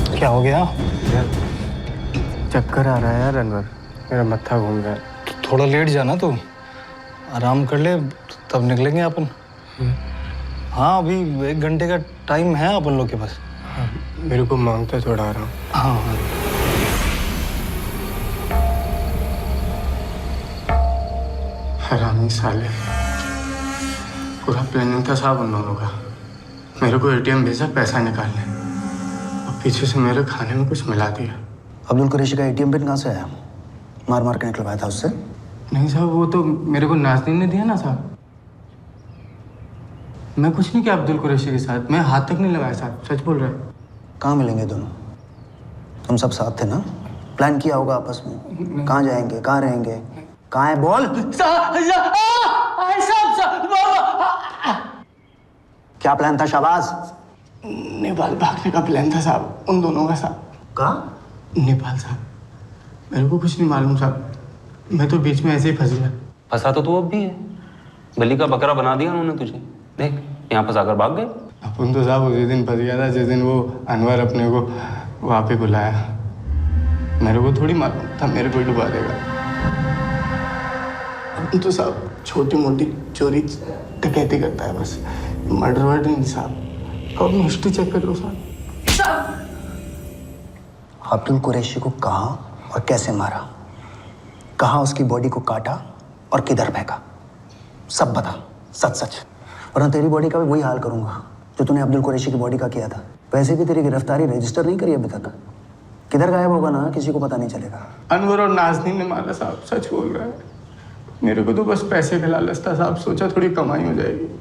और क्या हो गया? चक्कर आ रहा है यार अनवर, मेरा मत्था घूम रहा है। थोड़ा लेट जाना, तो आराम कर ले, तब निकलेंगे अपन। हाँ, अभी 1 घंटे का टाइम है अपन लोग के पास। हाँ, मेरे को मांगता थोड़ा आराम। हाँ हाँ। हरामी साले, पूरा प्लानिंग था साहब उन दोनों का। मेरे को एटीएम भेजा पैसा निकालने, और पीछे से मेरे खाने में कुछ मिला दिया। अब्दुल कुरैशी का एटीएम पिन कहाँ से आया? मार मार के निकलवाया था उससे? नहीं साहब, वो तो मेरे को नाज़नीन ने दिया ना साहब। मैं कुछ नहीं किया अब्दुल कुरैशी के साथ, मैं हाथ तक नहीं लगाया साहब, सच बोल रहा है। कहाँ मिलेंगे दोनों? तुम सब साथ थे ना? प्लान किया होगा आपस में। कहाँ जाएंगे, कहाँ रहेंगे, कहाँ है बोल? क्या प्लान था शाहबाज? नेपाल भागने का प्लान था साहब, उन दोनों का साहब। कहाँ? नेपाल साहब, मेरे को कुछ नहीं मालूम साहब, मैं तो बीच में ऐसे ही फंस गया। फंसा तो तू अब भी है, बलि का बकरा बना दिया उन्होंने तुझे। देख, यहाँ फंसा कर भाग गए। अपन तो साहब उसी दिन फंस गया था जिस दिन वो अनवर अपने को वहाँ पे बुलाया। मेरे को थोड़ी मालूम था मेरे को डुबा देगा। अपन तो साहब छोटी मोटी चोरी डकैती करता है बस, मर्डर वर्डर नहीं साहब। अब हिस्ट्री चेक कर लो साहब। अब्दुल कुरैशी को कहाँ और कैसे मारा, कहाँ उसकी बॉडी को काटा और किधर फेंका, सब बता, सच सच, वरना तेरी बॉडी का भी वही हाल करूंगा जो तूने अब्दुल कुरैशी की बॉडी का किया था। वैसे भी तेरी गिरफ्तारी रजिस्टर नहीं करी अभी तक। किधर गायब होगा ना, किसी को पता नहीं चलेगा। अनवर और नाज़नीन ने मारा साहब, सच बोल रहा है। मेरे को तो बस पैसे का लालच था साहब, सोचा थोड़ी कमाई हो जाएगी।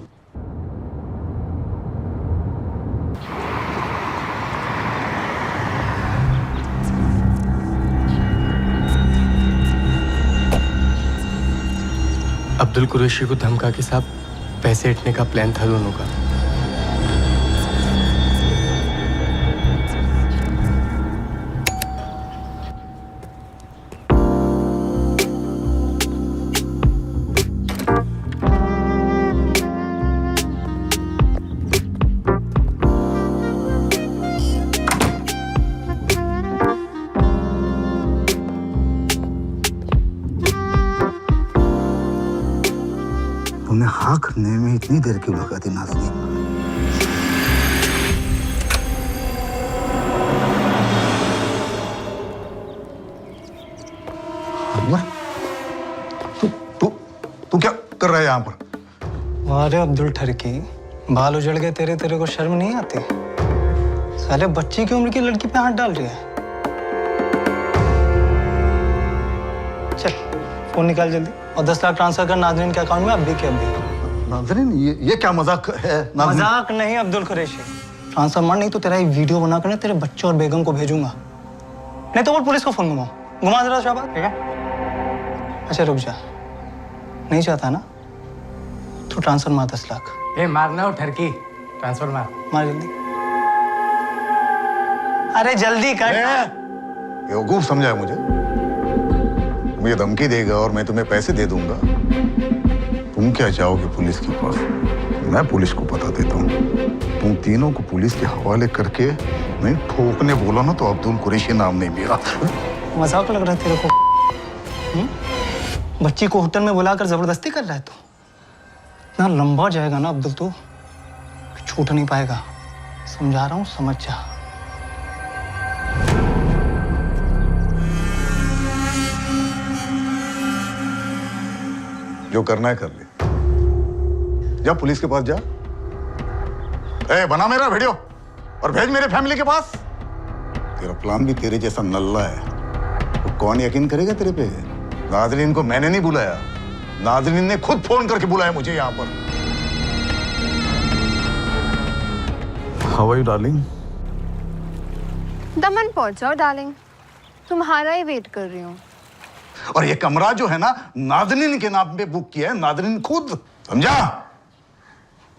अब्दुल कुरैशी को धमका के साहब पैसे हटने का प्लान था दोनों का। तुमने हाँ करने में इतनी देर क्यों लगा दी नाज़नीन? तू क्या कर रहा है यहाँ पर? अरे अब्दुल ठरकी, बाल उजड़ गए तेरे, तेरे को शर्म नहीं आती? साले बच्ची की उम्र की लड़की पे हाथ डाल रही है। चल फोन निकाल जल्दी और 10 लाख ट्रांसफर कर नाज़नीन के अकाउंट में, अब भी के अब भी। नाजरीन ये क्या मजाक है? मजाक नहीं अब्दुल कुरैशी। ट्रांसफर मार, नहीं तो तेरा एक वीडियो बनाकर ना तेरे बच्चे और बेगम को भेजूंगा। नहीं तो वो पुलिस को फोन घुमा जरा शाबाश, ठीक है? अच्छा रुक जा, नहीं चाहता ना तो ट्रांसफर मार 10 लाख। ए मारना हो ठरकी, ट्रांसफर मार जल्दी। अरे जल्दी कर। बेवकूफ समझा है मुझे धमकी देगा और मैं तुम्हें पैसे दे दूंगा। तुम क्या चाहोगे पुलिस के पास? मैं पुलिस को बता देता हूँ। तुम तीनों को पुलिस के हवाले करके मैं ठोकने बोला ना तो अब्दुल कुरैशी नाम नहीं मेरा। मजाक लग रहा है तेरे को? बच्ची को होटल में बुलाकर जबरदस्ती कर रहा है तू? इतना लंबा जाएगा ना अब्दुल तू, छूट नहीं पाएगा। समझा रहा हूँ, समझ जा। जो करना है कर ले। जा पुलिस के पास जा। बना मेरा वीडियो और भेज मेरे फैमिली के पास। तेरा प्लान भी तेरे जैसा नल्ला है तो कौन यकीन करेगा तेरे पे? नाजरीन को मैंने नहीं बुलाया, नाजरीन ने खुद फोन करके बुलाया मुझे यहाँ पर। How are you darling? Daman पहुंचाओ डार्लिंग, तुम्हारा ही वेट कर रही हूँ। और ये कमरा जो है ना नाजरीन के नाम पे बुक किया है, नाजरीन खुद। समझा?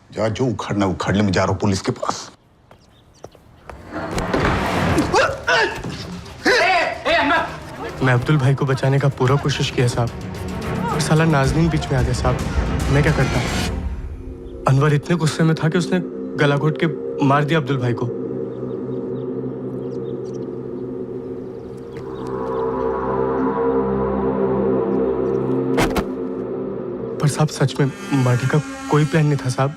जा, जो उखाड़ना उखाड़ ले, मैं जा रहा हूँ पुलिस के पास। मैं अब्दुल भाई को बचाने का पूरा कोशिश किया साहब, और साला नाजनीन बीच में आ गया साहब। मैं क्या करता? अनवर इतने गुस्से में था कि उसने गला घोट के मार दिया अब्दुल भाई को। पर साहब सच में मर्डर का कोई प्लान नहीं था साहब।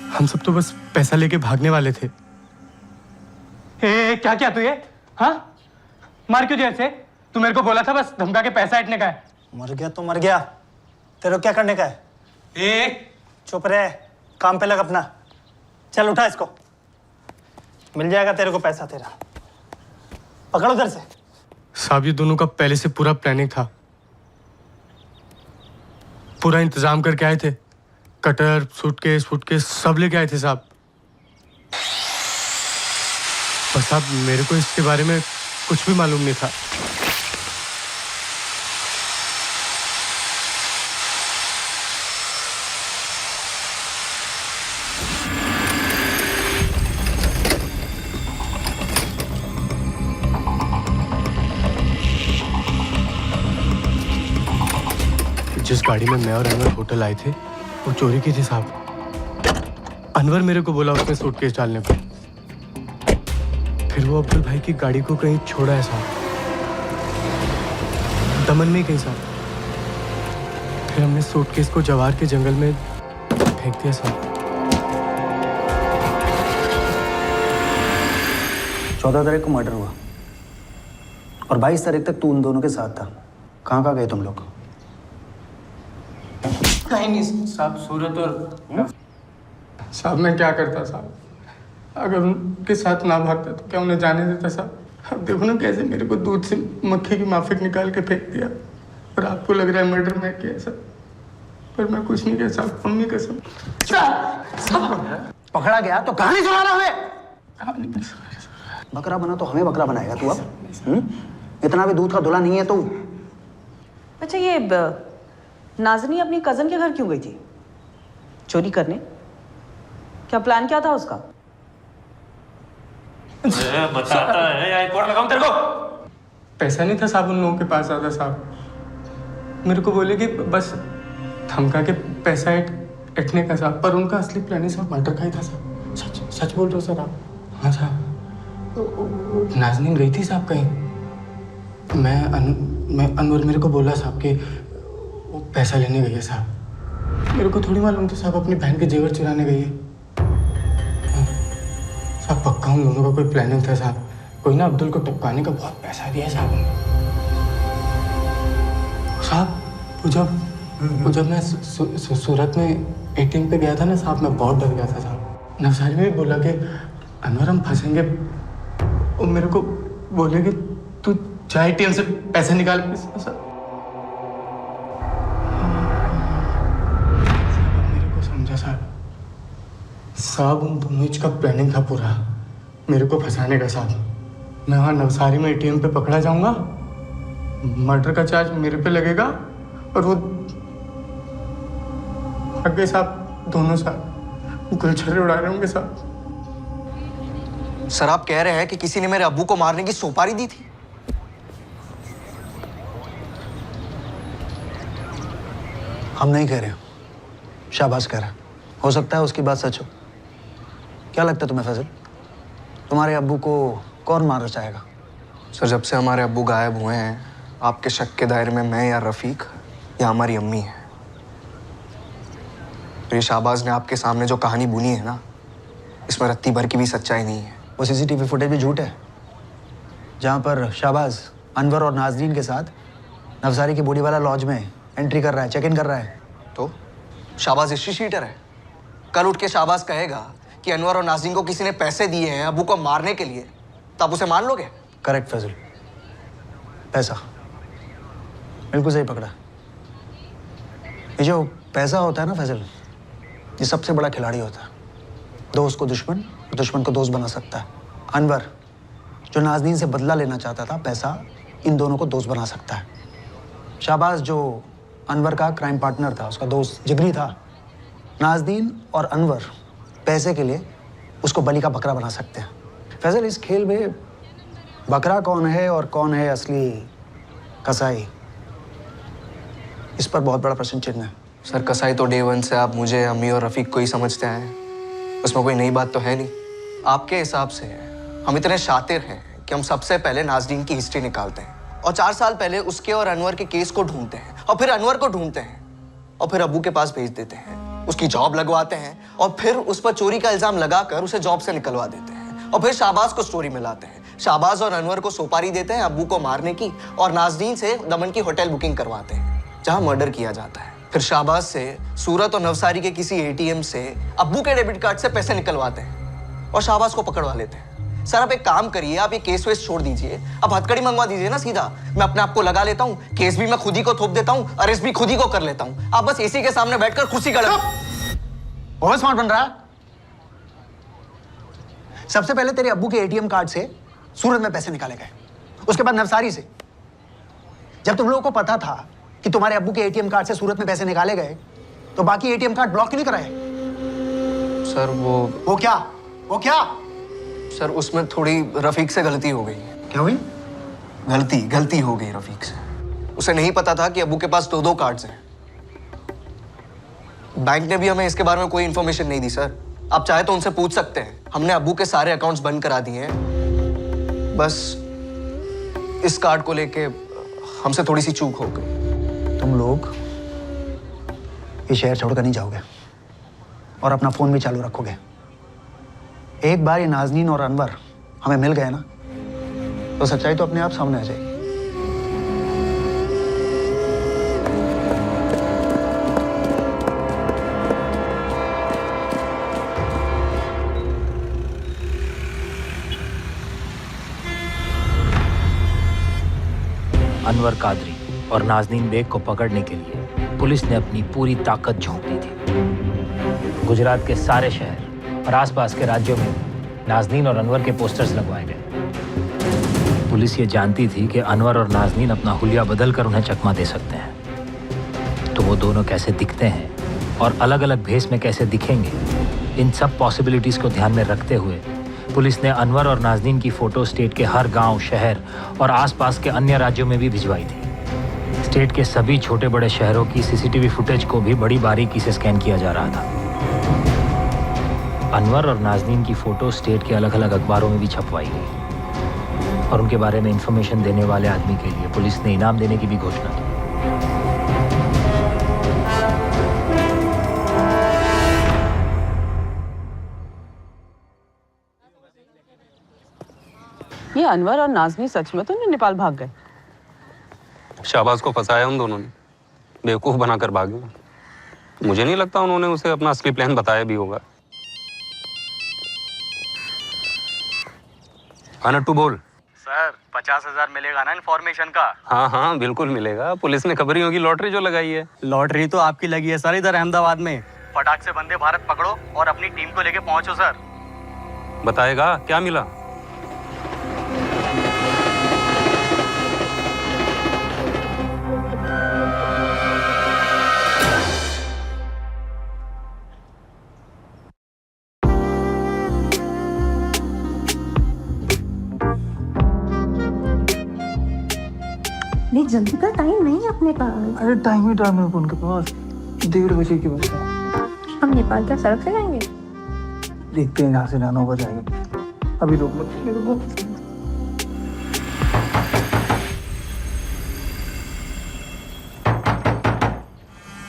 हम सब तो बस पैसा लेके भागने वाले थे। क्या क्या तू ये? हाँ, मार क्यों दिया ऐसे? तू मेरे को बोला था बस धमका के पैसा हटने का है। मर गया तो मर गया, तेरे को क्या करने का है? चुप रहे, काम पे लग अपना। चल उठा इसको, मिल जाएगा तेरे को पैसा तेरा। पकड़ो उधर से। साहब ये दोनों का पहले से पूरा प्लानिंग था, पूरा इंतजाम करके आए थे। कटर, सूटकेस सब लेके आए थे साहब। पर साहब मेरे को इसके बारे में कुछ भी मालूम नहीं था। जिस गाड़ी में मैं और अनवर होटल आए थे वो चोरी की थी साहब। अनवर मेरे को बोला उसमें सूटकेस डालने को। फिर वो अब्दुल भाई की गाड़ी को कहीं छोड़ा है साहब, दमन में कहीं साहब। फिर हमने सूटकेस को जवार के जंगल में फेंक दिया साहब। 14 तारीख को मर्डर हुआ और 22 तारीख तक तू उन दोनों के साथ था। कहाँ गए तुम लोग? कहीं नहीं साहब, सूरत और साहब मैं क्या करता साहब? अगर उनके साथ ना भागता तो क्या उन्हें जाने देता साहब? अब देखो ना कैसे मेरे को दूध से मक्खी की माफिक निकाल के फेंक दिया और आपको लग रहा है मर्डर मैं किया सर, पर मैं कुछ नहीं किया साहब। मम्मी कसम। पकड़ा गया तो कहानी सुना रहा है? बकरा बना तो हमें बकरा बनाएगा तू अब? इतना भी दूध का धुला नहीं है तू। अच्छा ये नाज़नी अपनी कजन के घर क्यों गई थी? चोरी करने? क्या प्लान क्या था उसका? बताता है या एक और लगाऊं तेरे को? पैसा नहीं था साहब उन लोगों के पास ज़्यादा साहब। मेरे को बोले कि बस धमका के पैसा ऐंठने का साहब, पर उनका असली प्लान ही साहब मर्डर का ही था साहब। सच सच बोल रहे हो सर आप? हाँ साहब, नाज़नीन गई थी साहब कहीं। मैं अनवर मेरे को बोला साहब कि वो पैसा लेने गई है साहब। मेरे को थोड़ी मालूम था साहब अपनी बहन के जेवर चुराने गई है। साहब पक्का उन दोनों का कोई प्लानिंग था साहब। कोई ना अब्दुल को टपकाने का बहुत पैसा दिया है साहब उन्होंने। साहब वो जब मैं सूरत में एटीएम पे गया था ना साहब, मैं बहुत डर गया था साहब। नवसारी में भी बोला कि अनवर हम फंसेंगे। वो मेरे को बोले कि तू जा एटीएम से पैसे निकाल। साहब उन दोनों का प्लानिंग था पूरा मेरे को फंसाने का साहब। मैं वहाँ नवसारी में एटीएम पे पकड़ा जाऊंगा, मर्डर का चार्ज मेरे पे लगेगा और वो आगे साहब दोनों साहब गुलछर्रे उड़ा रहे होंगे साहब। सर आप कह रहे हैं कि किसी ने मेरे अब्बू को मारने की सुपारी दी थी? हम नहीं कह रहे, शाबाश कह रहा। हो सकता है उसकी बात सच हो। क्या लगता है तुम्हें फैजल, तुम्हारे अब्बू को कौन मारना चाहेगा? सर जब से हमारे अब्बू गायब हुए हैं, आपके शक के दायरे में मैं या रफीक या हमारी अम्मी है। ये शाहबाज ने आपके सामने जो कहानी बुनी है ना, इसमें रत्ती भर की भी सच्चाई नहीं है। वो सीसीटीवी फुटेज भी झूठ है, जहाँ पर शाहबाज अनवर और नाजरीन के साथ नवसारी की बूढ़ी वाला लॉज में एंट्री कर रहा है, चेक इन कर रहा है। तो शाहबाज हिस्ट्री शीटर है। कल उठ के शाहबाज कहेगा कि अनवर और नाज़रीन को किसी ने पैसे दिए हैं अबू को मारने के लिए, तो आप उसे मान लोगे? करेक्ट फैजल, पैसा बिल्कुल सही पकड़ा। ये जो पैसा होता है ना फैजल, ये सबसे बड़ा खिलाड़ी होता है। दोस्त को दुश्मन, दुश्मन को दोस्त बना सकता है। अनवर जो नाज़रीन से बदला लेना चाहता था, पैसा इन दोनों को दोस्त बना सकता है। शाहबाज जो अनवर का क्राइम पार्टनर था, उसका दोस्त जिगरी था, नाज़रीन और अनवर पैसे के लिए उसको बलि का बकरा बना सकते हैं। फैजल इस खेल में बकरा कौन है और कौन है असली कसाई, इस पर बहुत बड़ा प्रश्न चिन्ह है। सर कसाई तो डे वन से आप मुझे, अम्मी और रफीक को ही समझते हैं, उसमें कोई नई बात तो है नहीं। आपके हिसाब से हम इतने शातिर हैं कि हम सबसे पहले नाज़रीन की हिस्ट्री निकालते हैं और 4 साल पहले उसके और अनवर के केस को ढूंढते हैं और फिर अनवर को ढूंढते हैं और फिर अब्बू के पास भेज देते हैं, उसकी जॉब लगवाते हैं और फिर उस पर चोरी का इल्जाम लगाकर उसे जॉब से निकलवा देते हैं और फिर शाहबाज को स्टोरी में लाते हैं। शाहबाज और अनवर को सुपारी देते हैं अब्बू को मारने की और नाज़रीन से दमन की होटल बुकिंग करवाते हैं जहां मर्डर किया जाता है। फिर शाहबाज से सूरत और नवसारी के किसी एटीएम से अब्बू के डेबिट कार्ड से पैसे निकलवाते हैं और शाहबाज को पकड़वा लेते हैं। सर आप एक काम करिए, आप ये केस वेस छोड़ दीजिए, आप हथकड़ी मंगवा दीजिए ना सीधा। मैं अपने आप को लगा लेता हूँ, केस भी मैं खुद ही को थोप देता हूँ, अरेस्ट भी खुद ही को कर लेता हूँ। आप बस एसी के सामने बैठकर कुर्सी का ओवर स्मार्ट बन रहा। सबसे पहले तेरे अब्बू के एटीएम कार्ड से सूरत में पैसे निकाले गए, उसके बाद नवसारी से। जब तुम लोगों को पता था कि तुम्हारे अब्बू के एटीएम कार्ड से सूरत में पैसे निकाले गए, तो बाकी एटीएम कार्ड ब्लॉक क्यों नहीं कराए? सर वो क्या? सर उसमें थोड़ी रफीक से गलती हो गई। क्या हुई? गलती हो गई रफीक से। उसे नहीं पता था कि अब्बू के पास 2 कार्ड्स हैं। बैंक ने भी हमें इसके बारे में कोई इंफॉर्मेशन नहीं दी सर। आप चाहे तो उनसे पूछ सकते हैं। हमने अब्बू के सारे अकाउंट्स बंद करा दिए हैं, बस इस कार्ड को लेके हमसे थोड़ी सी चूक हो गई। तुम लोग ये शहर छोड़कर नहीं जाओगे और अपना फोन भी चालू रखोगे। एक बार ये नाज़नीन और अनवर हमें मिल गए ना, तो सच्चाई तो अपने आप सामने आ जाएगी। अनवर कादरी और नाज़नीन बेग को पकड़ने के लिए पुलिस ने अपनी पूरी ताकत झोंक दी थी। गुजरात के सारे शहर और आसपास के राज्यों में नाज़नीन और अनवर के पोस्टर्स लगवाए गए। पुलिस ये जानती थी कि अनवर और नाज़नीन अपना हुलिया बदल कर उन्हें चकमा दे सकते हैं, तो वो दोनों कैसे दिखते हैं और अलग अलग भेस में कैसे दिखेंगे, इन सब पॉसिबिलिटीज़ को ध्यान में रखते हुए पुलिस ने अनवर और नाज़नीन की फ़ोटो स्टेट के हर गांव, शहर और आसपास के अन्य राज्यों में भी भिजवाई थी। स्टेट के सभी छोटे बड़े शहरों की सीसीटीवी फुटेज को भी बड़ी बारीकी से स्कैन किया जा रहा था। अनवर और नाज़नीन की फ़ोटो स्टेट के अलग अलग अखबारों में भी छपवाई गई और उनके बारे में इंफॉर्मेशन देने वाले आदमी के लिए पुलिस ने इनाम देने की भी घोषणा की। ये अनवर और नाज़नीन सच में तो नहीं नेपाल भाग गए? शाहबाज को फंसाया उन दोनों ने, बेवकूफ बनाकर भागे। मुझे नहीं लगता उन्होंने उसे अपना असली प्लान बताया भी होगा। हाँ नट्टू बोल। सर 50,000 मिलेगा ना इन्फॉर्मेशन का? हाँ बिल्कुल मिलेगा। पुलिस ने खबरियों की लॉटरी जो लगाई है। लॉटरी तो आपकी लगी है सर इधर अहमदाबाद में। फटाक से वंदे भारत पकड़ो और अपनी टीम को लेके पहुंचो सर। बताएगा क्या मिला? नहीं, जल्दी का टाइम नहीं है अपने पास। अरे टाइम ही टाइम है उनके पास, 1:30 बजे की बस है। हम नेपाल क्या सड़क से जाएंगे? देखते हैं, जहाँ से जाना होगा जाएंगे। अभी रोक मत मेरे को।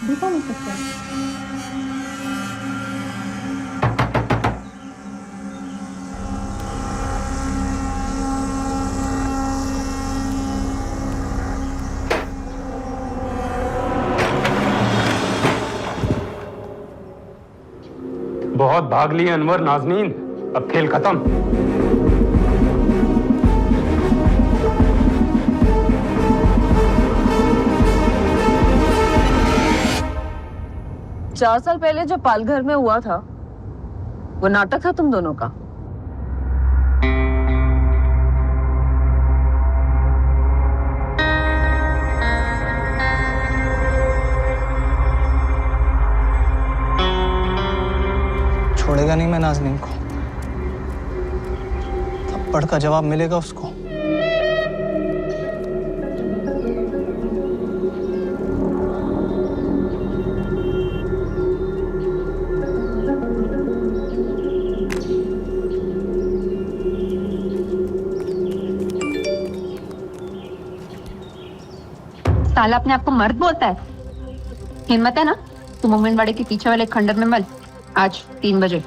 दिखा नहीं सकते। बहुत भाग लिए अनवर नाजनीन, अब खेल खत्म। चार साल पहले जो पालघर में हुआ था वो नाटक था तुम दोनों का। छोड़ेगा नहीं मैं नाज़नीन को, थप्पड़ का जवाब मिलेगा उसको। साला अपने आप को मर्द बोलता है। हिम्मत है ना तो मोमिन वाड़े के पीछे वाले खंडर में मल आज 3 बजे।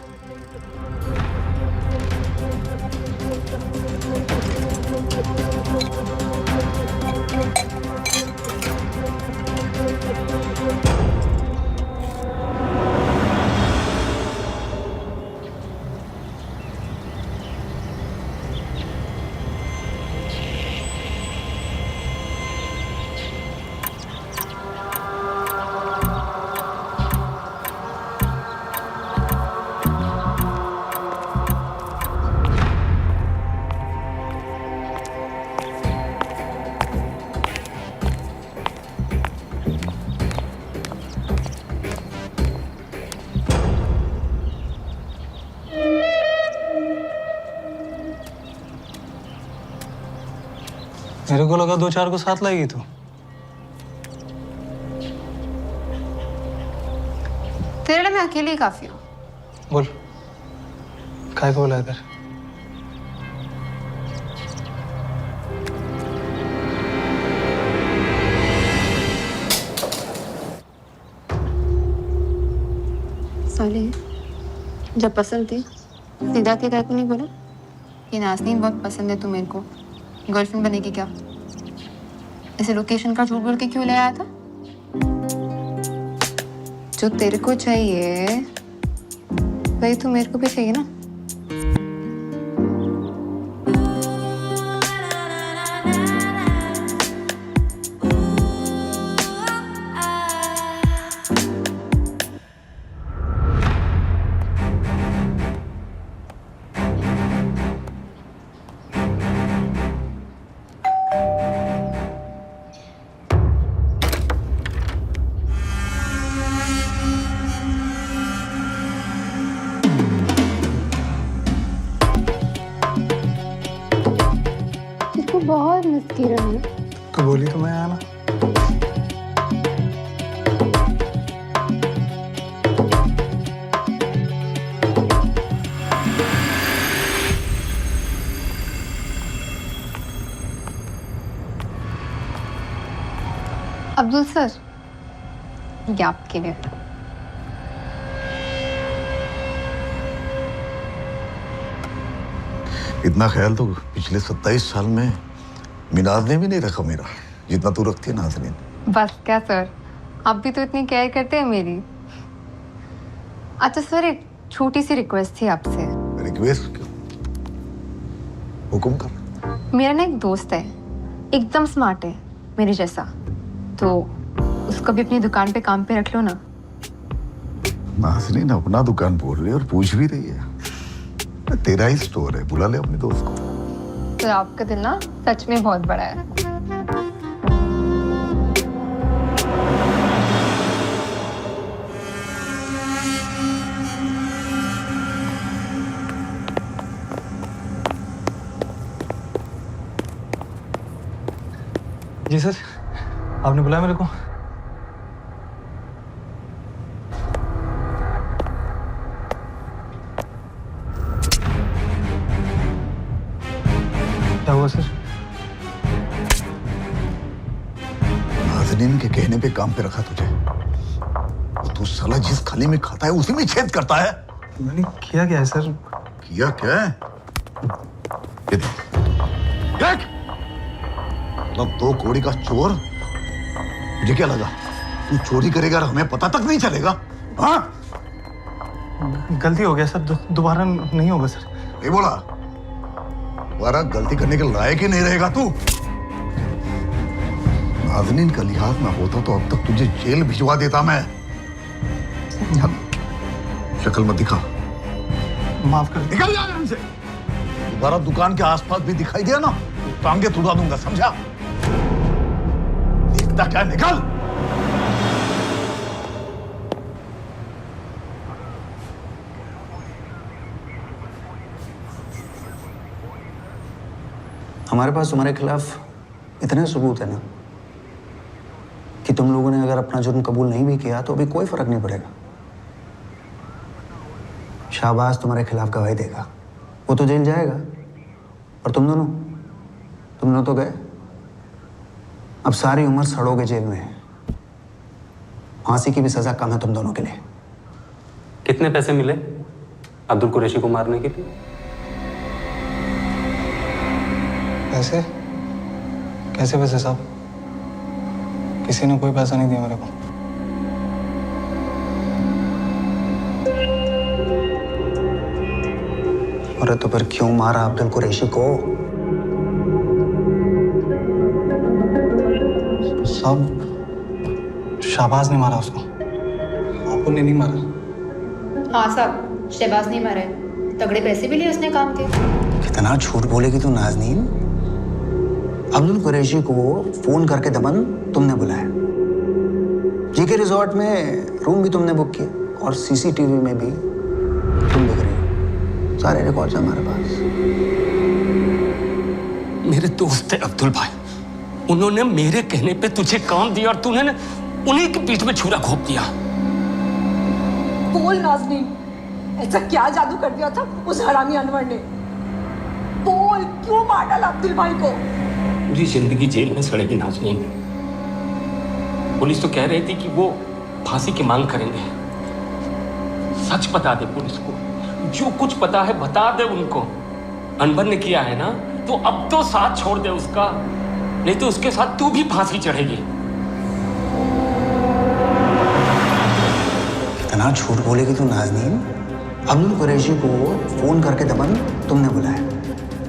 मेरे को लगा 2-4 को साथ लाएगी तू। तेरे लिए मैं अकेली ही काफी हूँ। बोल, काय को बोला इधर? साले, जब पसंद थी सीधा के कहते नहीं बोला कि नाज़नीन बहुत पसंद है तू मेरे को, गर्लफ्रेंड बनेगी क्या? ऐसे लोकेशन का झूठ बोल के क्यों ले आया था? जो तेरे को चाहिए वही तो मेरे को भी चाहिए ना। बहुत मिस किया है। तो बोली तो मैं आया ना। अब्दुल सर, ये आपके लिए। इतना ख्याल तो पिछले 27 साल में मिनाज ने भी नहीं रखा मेरा, जितना तू रखती है नाज़नीन। बस क्या सर, आप भी तो इतनी केयर करते हैं मेरी। अच्छा सर, एक छोटी सी रिक्वेस्ट थी आपसे। रिक्वेस्ट क्यों? हुक्म कर। मेरा ना एक दोस्त है, एकदम स्मार्ट है मेरे जैसा, तो उसको भी अपनी दुकान पे काम पे रख लो ना। नाज़नीन अपना दुकान बोल रही है और पूछ भी रही है। तेरा ही स्टोर है, बुला ले अपने दोस्त को। तो आपका दिल ना सच में बहुत बड़ा है। जी सर, आपने बुलाया मेरे को? क्या हुआ सर? नाज़नीन के कहने पे काम पे रखा तुझे। तू साला जिस खाली में खाता है उसी में छेद करता है। मैंने किया क्या है सर? किया क्या है? ये देख, मतलब 2 कौड़ी का चोर। मुझे क्या लगा तू चोरी करेगा और हमें पता तक नहीं चलेगा? हाँ, गलती हो गया सर, दोबारा नहीं होगा सर। ये बोला दोबारा गलती करने के लायक ही नहीं रहेगा तू। नाज़नीन का लिहाज ना होता तो अब तक तुझे जेल भिजवा देता मैं। शक्ल मत दिखा। माफ कर। निकल जा यहाँ से। दोबारा दुकान के आसपास भी दिखाई दिया ना, टांगे तुड़ा दूंगा, समझा? देखता क्या, निकल। हमारे पास तुम्हारे खिलाफ इतने सबूत है ना कि तुम लोगों ने अगर अपना जुर्म कबूल नहीं भी किया तो भी कोई फर्क नहीं पड़ेगा। शाहबाज तुम्हारे खिलाफ गवाही देगा, वो तो जेल जाएगा, और तुम दोनों तो गए। अब सारी उम्र सड़ोगे जेल में। फांसी की भी सजा कम है तुम दोनों के लिए। कितने पैसे मिले अब्दुल कुरैशी को मारने के लिए? पैसे? कैसे पैसे साहब? किसी ने कोई पैसा नहीं दिया मेरे को। अरे तो फिर क्यों मारा अब्दुल कुरैशी को? साहब, शाहबाज ने मारा उसको, आपको ने नहीं मारा। हाँ साहब, शहबाज नहीं मारा है। तगड़े पैसे भी लिए उसने काम के। कितना झूठ बोलेगी तू नाज़नीन? अब्दुल कुरैशी को फोन करके दमन तुमने बुलाया, जीके रिजॉर्ट में रूम भी तुमने बुक किया, और सीसीटीवी में भी तुम दिख रही हो। सारे रिकॉर्ड्स हमारे पास। मेरे दोस्त है अब्दुल भाई, उन्होंने मेरे कहने पे तुझे काम दिया और तूने उन्हीं के पीठ में छुरा घोंप दिया। बोल नाज़नीन, ऐसा क्या जादू कर दिया था उस हरामी अनवर ने? बोल, क्यों मार डाला अब्दुल भाई को? पूरी जिंदगी जेल में सड़ेगी नाज़नीन। पुलिस तो कह रही थी कि वो फांसी की मांग करेंगे। सच बता दे पुलिस को, जो कुछ पता है बता दे उनको। अनवर ने किया है ना, तो अब तो साथ छोड़ दे उसका, नहीं तो उसके साथ तू भी फांसी चढ़ेगी। कितना झूठ बोलेगी तू नाज़नीन? अब्दुल कुरैशी को फोन करके दमन तुमने बुलाया,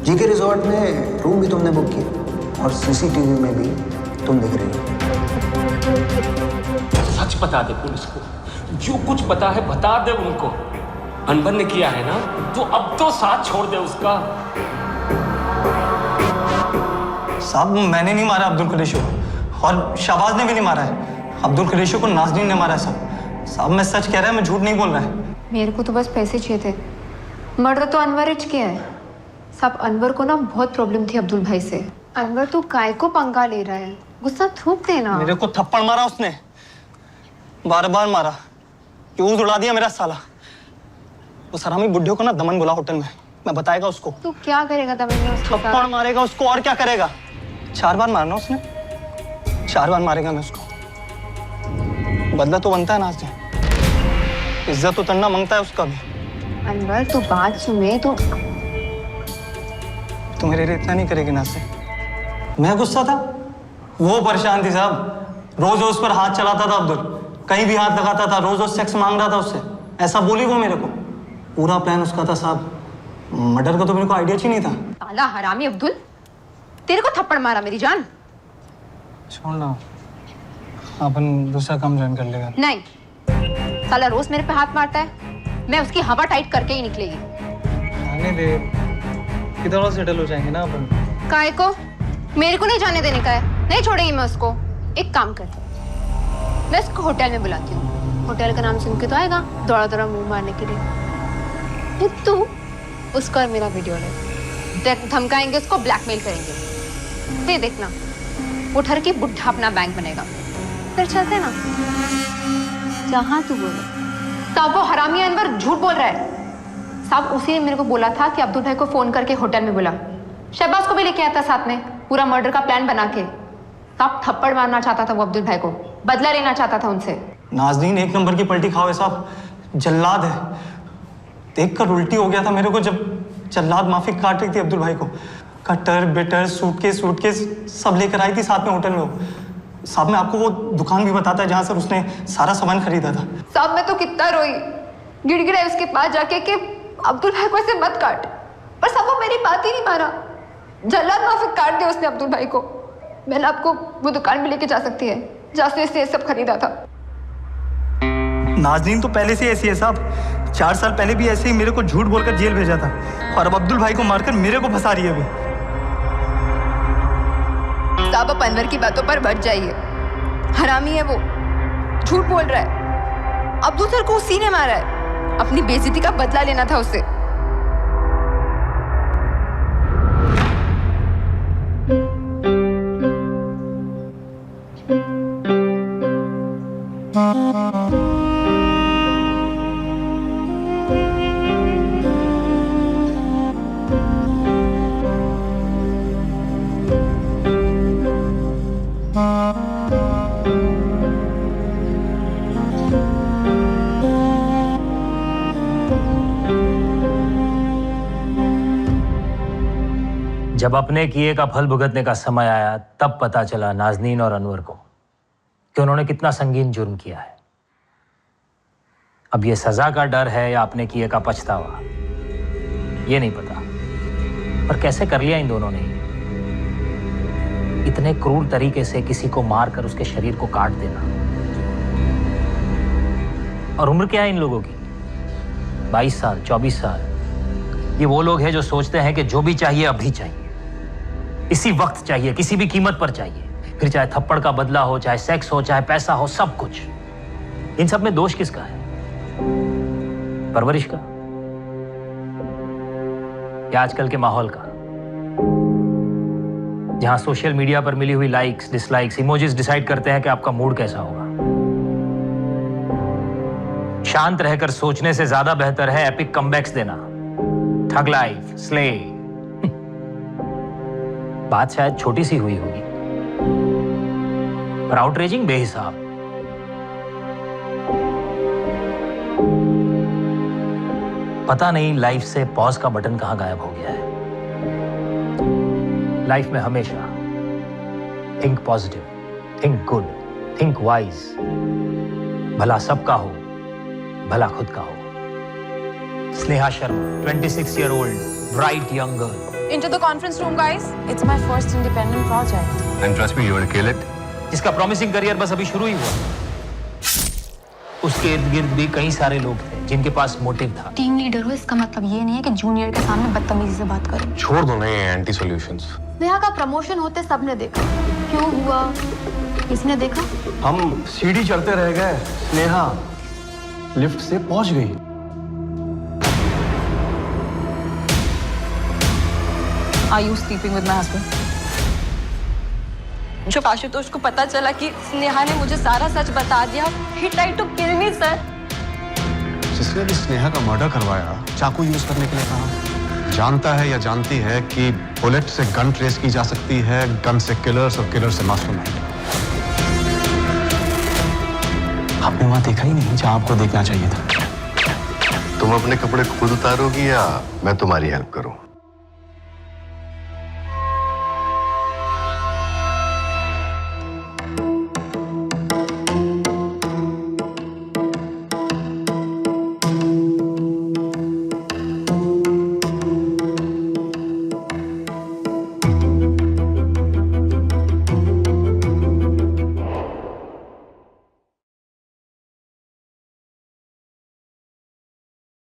जीके रिजॉर्ट में रूम भी तुमने बुक किया, और सीसीटीवी में भी तुम दिख रही हो। सच बता दे पुलिस को, जो कुछ पता है बता दे उनको। अनवर ने किया है ना, तो अब तो साथ छोड़ दे उसका। साहब, मैंने नहीं मारा अब्दुल कुरैशी को, और शाहबाज ने भी नहीं मारा है। अब्दुल कुरैशी को नाज़नीन ने मारा है साहब। साहब, मैं सच कह रहा है, मैं झूठ नहीं बोल रहा है। मेरे को तो बस पैसे चाहिए थे। मर्डर तो अनवर ही किया है साहब। अनवर को ना बहुत प्रॉब्लम थी अब्दुल भाई से। अनवर तू काय को पंगा ले रहा है? गुस्सा थूक देना। मेरे को थप्पड़ मारा उसने, बार-बार मारा, फ्यूज उड़ा दिया मेरा साला। उस हरामी बुड्ढे को ना दमन बुला होटल में, मैं बताएगा उसको। तू क्या करेगा दमन में उसके साथ? थप्पड़ मारेगा उसको, और क्या करेगा? 4 बार मारना उसने, 4 बार मारेगा मैं उसको। बदला तो बनता है नाज़नीन, इज्जत उतरना मांगता है उसका भी। अनवर तू बात सुने तो। तू मेरे लिए इतना नहीं करेगी नाज़नीन? मैं गुस्सा था, वो परेशान थी साहब। रोज उस पर हाथ चलाता था अब्दुल, कहीं भी हाथ लगाता था, रोज सेक्स मांग रहा था उससे। ऐसा बोली वो मेरे को। पूरा प्लान उसका था साहब। मर्डर का तो मेरे को आइडिया ही नहीं था। साला हरामी अब्दुल, तेरे को थप्पड़ मारा मेरी जान। छोड़ ना, अपन दूसरा काम ज्वाइन कर लेगा। नहीं, साला रोज मेरे पे हाथ मारता है, मैं उसकी हवा टाइट करके ही निकलेगी। आने दे, किधर और सेटल हो जाएंगे ना अपन। काय को? मेरे को नहीं जाने देने का है, नहीं छोड़ेंगी मैं उसको। एक काम करती हूँ, मैं उसको होटल में बुलाती हूँ, होटल का नाम सुन के तो आएगा दौड़ा दौड़ा मुंह मारने के लिए। फिर तू उसको और मेरा वीडियो ले, धमकाएंगे उसको, ब्लैकमेल करेंगे, फिर देखना वो ठर के बुढ़ा अपना बैंक बनेगा। फिर चलते ना जहाँ तू बोले। साहब वो हरामी अनवर झूठ बोल रहा है। साहब उसी ने मेरे को बोला था कि अब्दुल भाई को फोन करके होटल में बुला, शहबाज को भी लेके आया था साथ में, पूरा मर्डर का प्लान बना के। साहब थप्पड़ मारना चाहता था वो अब्दुल भाई को, बदला लेना चाहता था उनसे। नाज़नीन एक नंबर की पलटी खाओ साहब, जल्लाद है। देखकर उल्टी हो गया था मेरे को जब जल्लाद माफी काट रही थी अब्दुल भाई को। कटर बिटर सूटकेस सब लेकर आई थी साथ में होटल में वो। साहब मैं आपको वो दुकान भी बताता है जहाँ से उसने सारा सामान खरीदा था। साहब मैं तो कितना रोई, गिड़गिड़ाई उसके पास जाके कि अब्दुल भाई को ऐसे मत काट, पर साहब वो मेरी बात ही नहीं माना। जल्लाद माफी काट दिया उसने अब्दुल भाई को। मैंने आपको वो दुकान भी लेके जा सकती है जहाँ से इसने सब खरीदा था। नाज़नीन तो पहले से ऐसी है साहब, 4 साल पहले भी ऐसे ही मेरे को झूठ बोलकर जेल भेजा था, और अब अब्दुल भाई को मारकर मेरे को फंसा रही है अभी। साहब आप अनवर की बातों पर बच जाइए, हरामी है वो, झूठ बोल रहा है। अब्दुल सर को उसी ने मारा है, अपनी बेइज्जती का बदला लेना था उसे। जब अपने किए का फल भुगतने का समय आया तब पता चला नाज़नीन और अनवर को कि उन्होंने कितना संगीन जुर्म किया है। अब ये सजा का डर है या अपने किए का पछतावा, ये नहीं पता, पर कैसे कर लिया इन दोनों ने। इतने क्रूर तरीके से किसी को मारकर उसके शरीर को काट देना। और उम्र क्या है इन लोगों की? 22 साल, 24 साल। ये वो लोग हैं जो सोचते हैं कि जो भी चाहिए अभी चाहिए, इसी वक्त चाहिए, किसी भी कीमत पर चाहिए। फिर चाहे थप्पड़ का बदला हो, चाहे सेक्स हो, चाहे पैसा हो, सब कुछ। इन सब में दोष किसका है? परवरिश का या आजकल के माहौल का, जहां सोशल मीडिया पर मिली हुई लाइक्स, डिसलाइक्स, इमोजीज डिसाइड करते हैं कि आपका मूड कैसा होगा। शांत रहकर सोचने से ज्यादा बेहतर है एपिक कमबैक्स देना। Thug life, slay. बात शायद छोटी सी हुई होगी, पर आउटरेजिंग बेहिसाब। पता नहीं लाइफ से पॉज का बटन कहां गायब हो गया है। लाइफ में हमेशा think positive, think good, think wise. भला सबका हो, भला खुद का हो। Sneha Sharma, 26 year old, bright young girl. Into the conference room, guys. It's my first independent project. And trust me, you will kill it. जिसका प्रॉमिसिंग करियर बस अभी शुरू ही हुआ। उसके इर्द गिर्द भी कई सारे लोग थे जिनके पास मोटिव था। टीम लीडर हो इसका मतलब ये नहीं है कि जूनियर के सामने बदतमीजी से बात करो। छोड़ दो ना ये एंटी सॉल्यूशंस। नेहा का प्रमोशन होते सबने देखा, क्यों हुआ? किसने देखा? हम सीढ़ी चढ़ते रह गए, स्नेहा लिफ्ट से पहुंच गई। Are you sleeping with my husband? जब आशुतोष को पता चला कि स्नेहा ने मुझे सारा सच बता दिया, he tried to kill me, sir. जिसने भी स्नेहा का मर्डर करवाया, चाकू यूज करने के लिए कहा, जानता है या जानती है कि बुलेट से गन ट्रेस की जा सकती है, गन से किलर्स और किलर से मास्टरमाइंड। आपने वहां देखा ही नहीं जहां आपको देखना चाहिए था। तुम अपने कपड़े खुद उतारोगी या मैं तुम्हारी हेल्प करूं?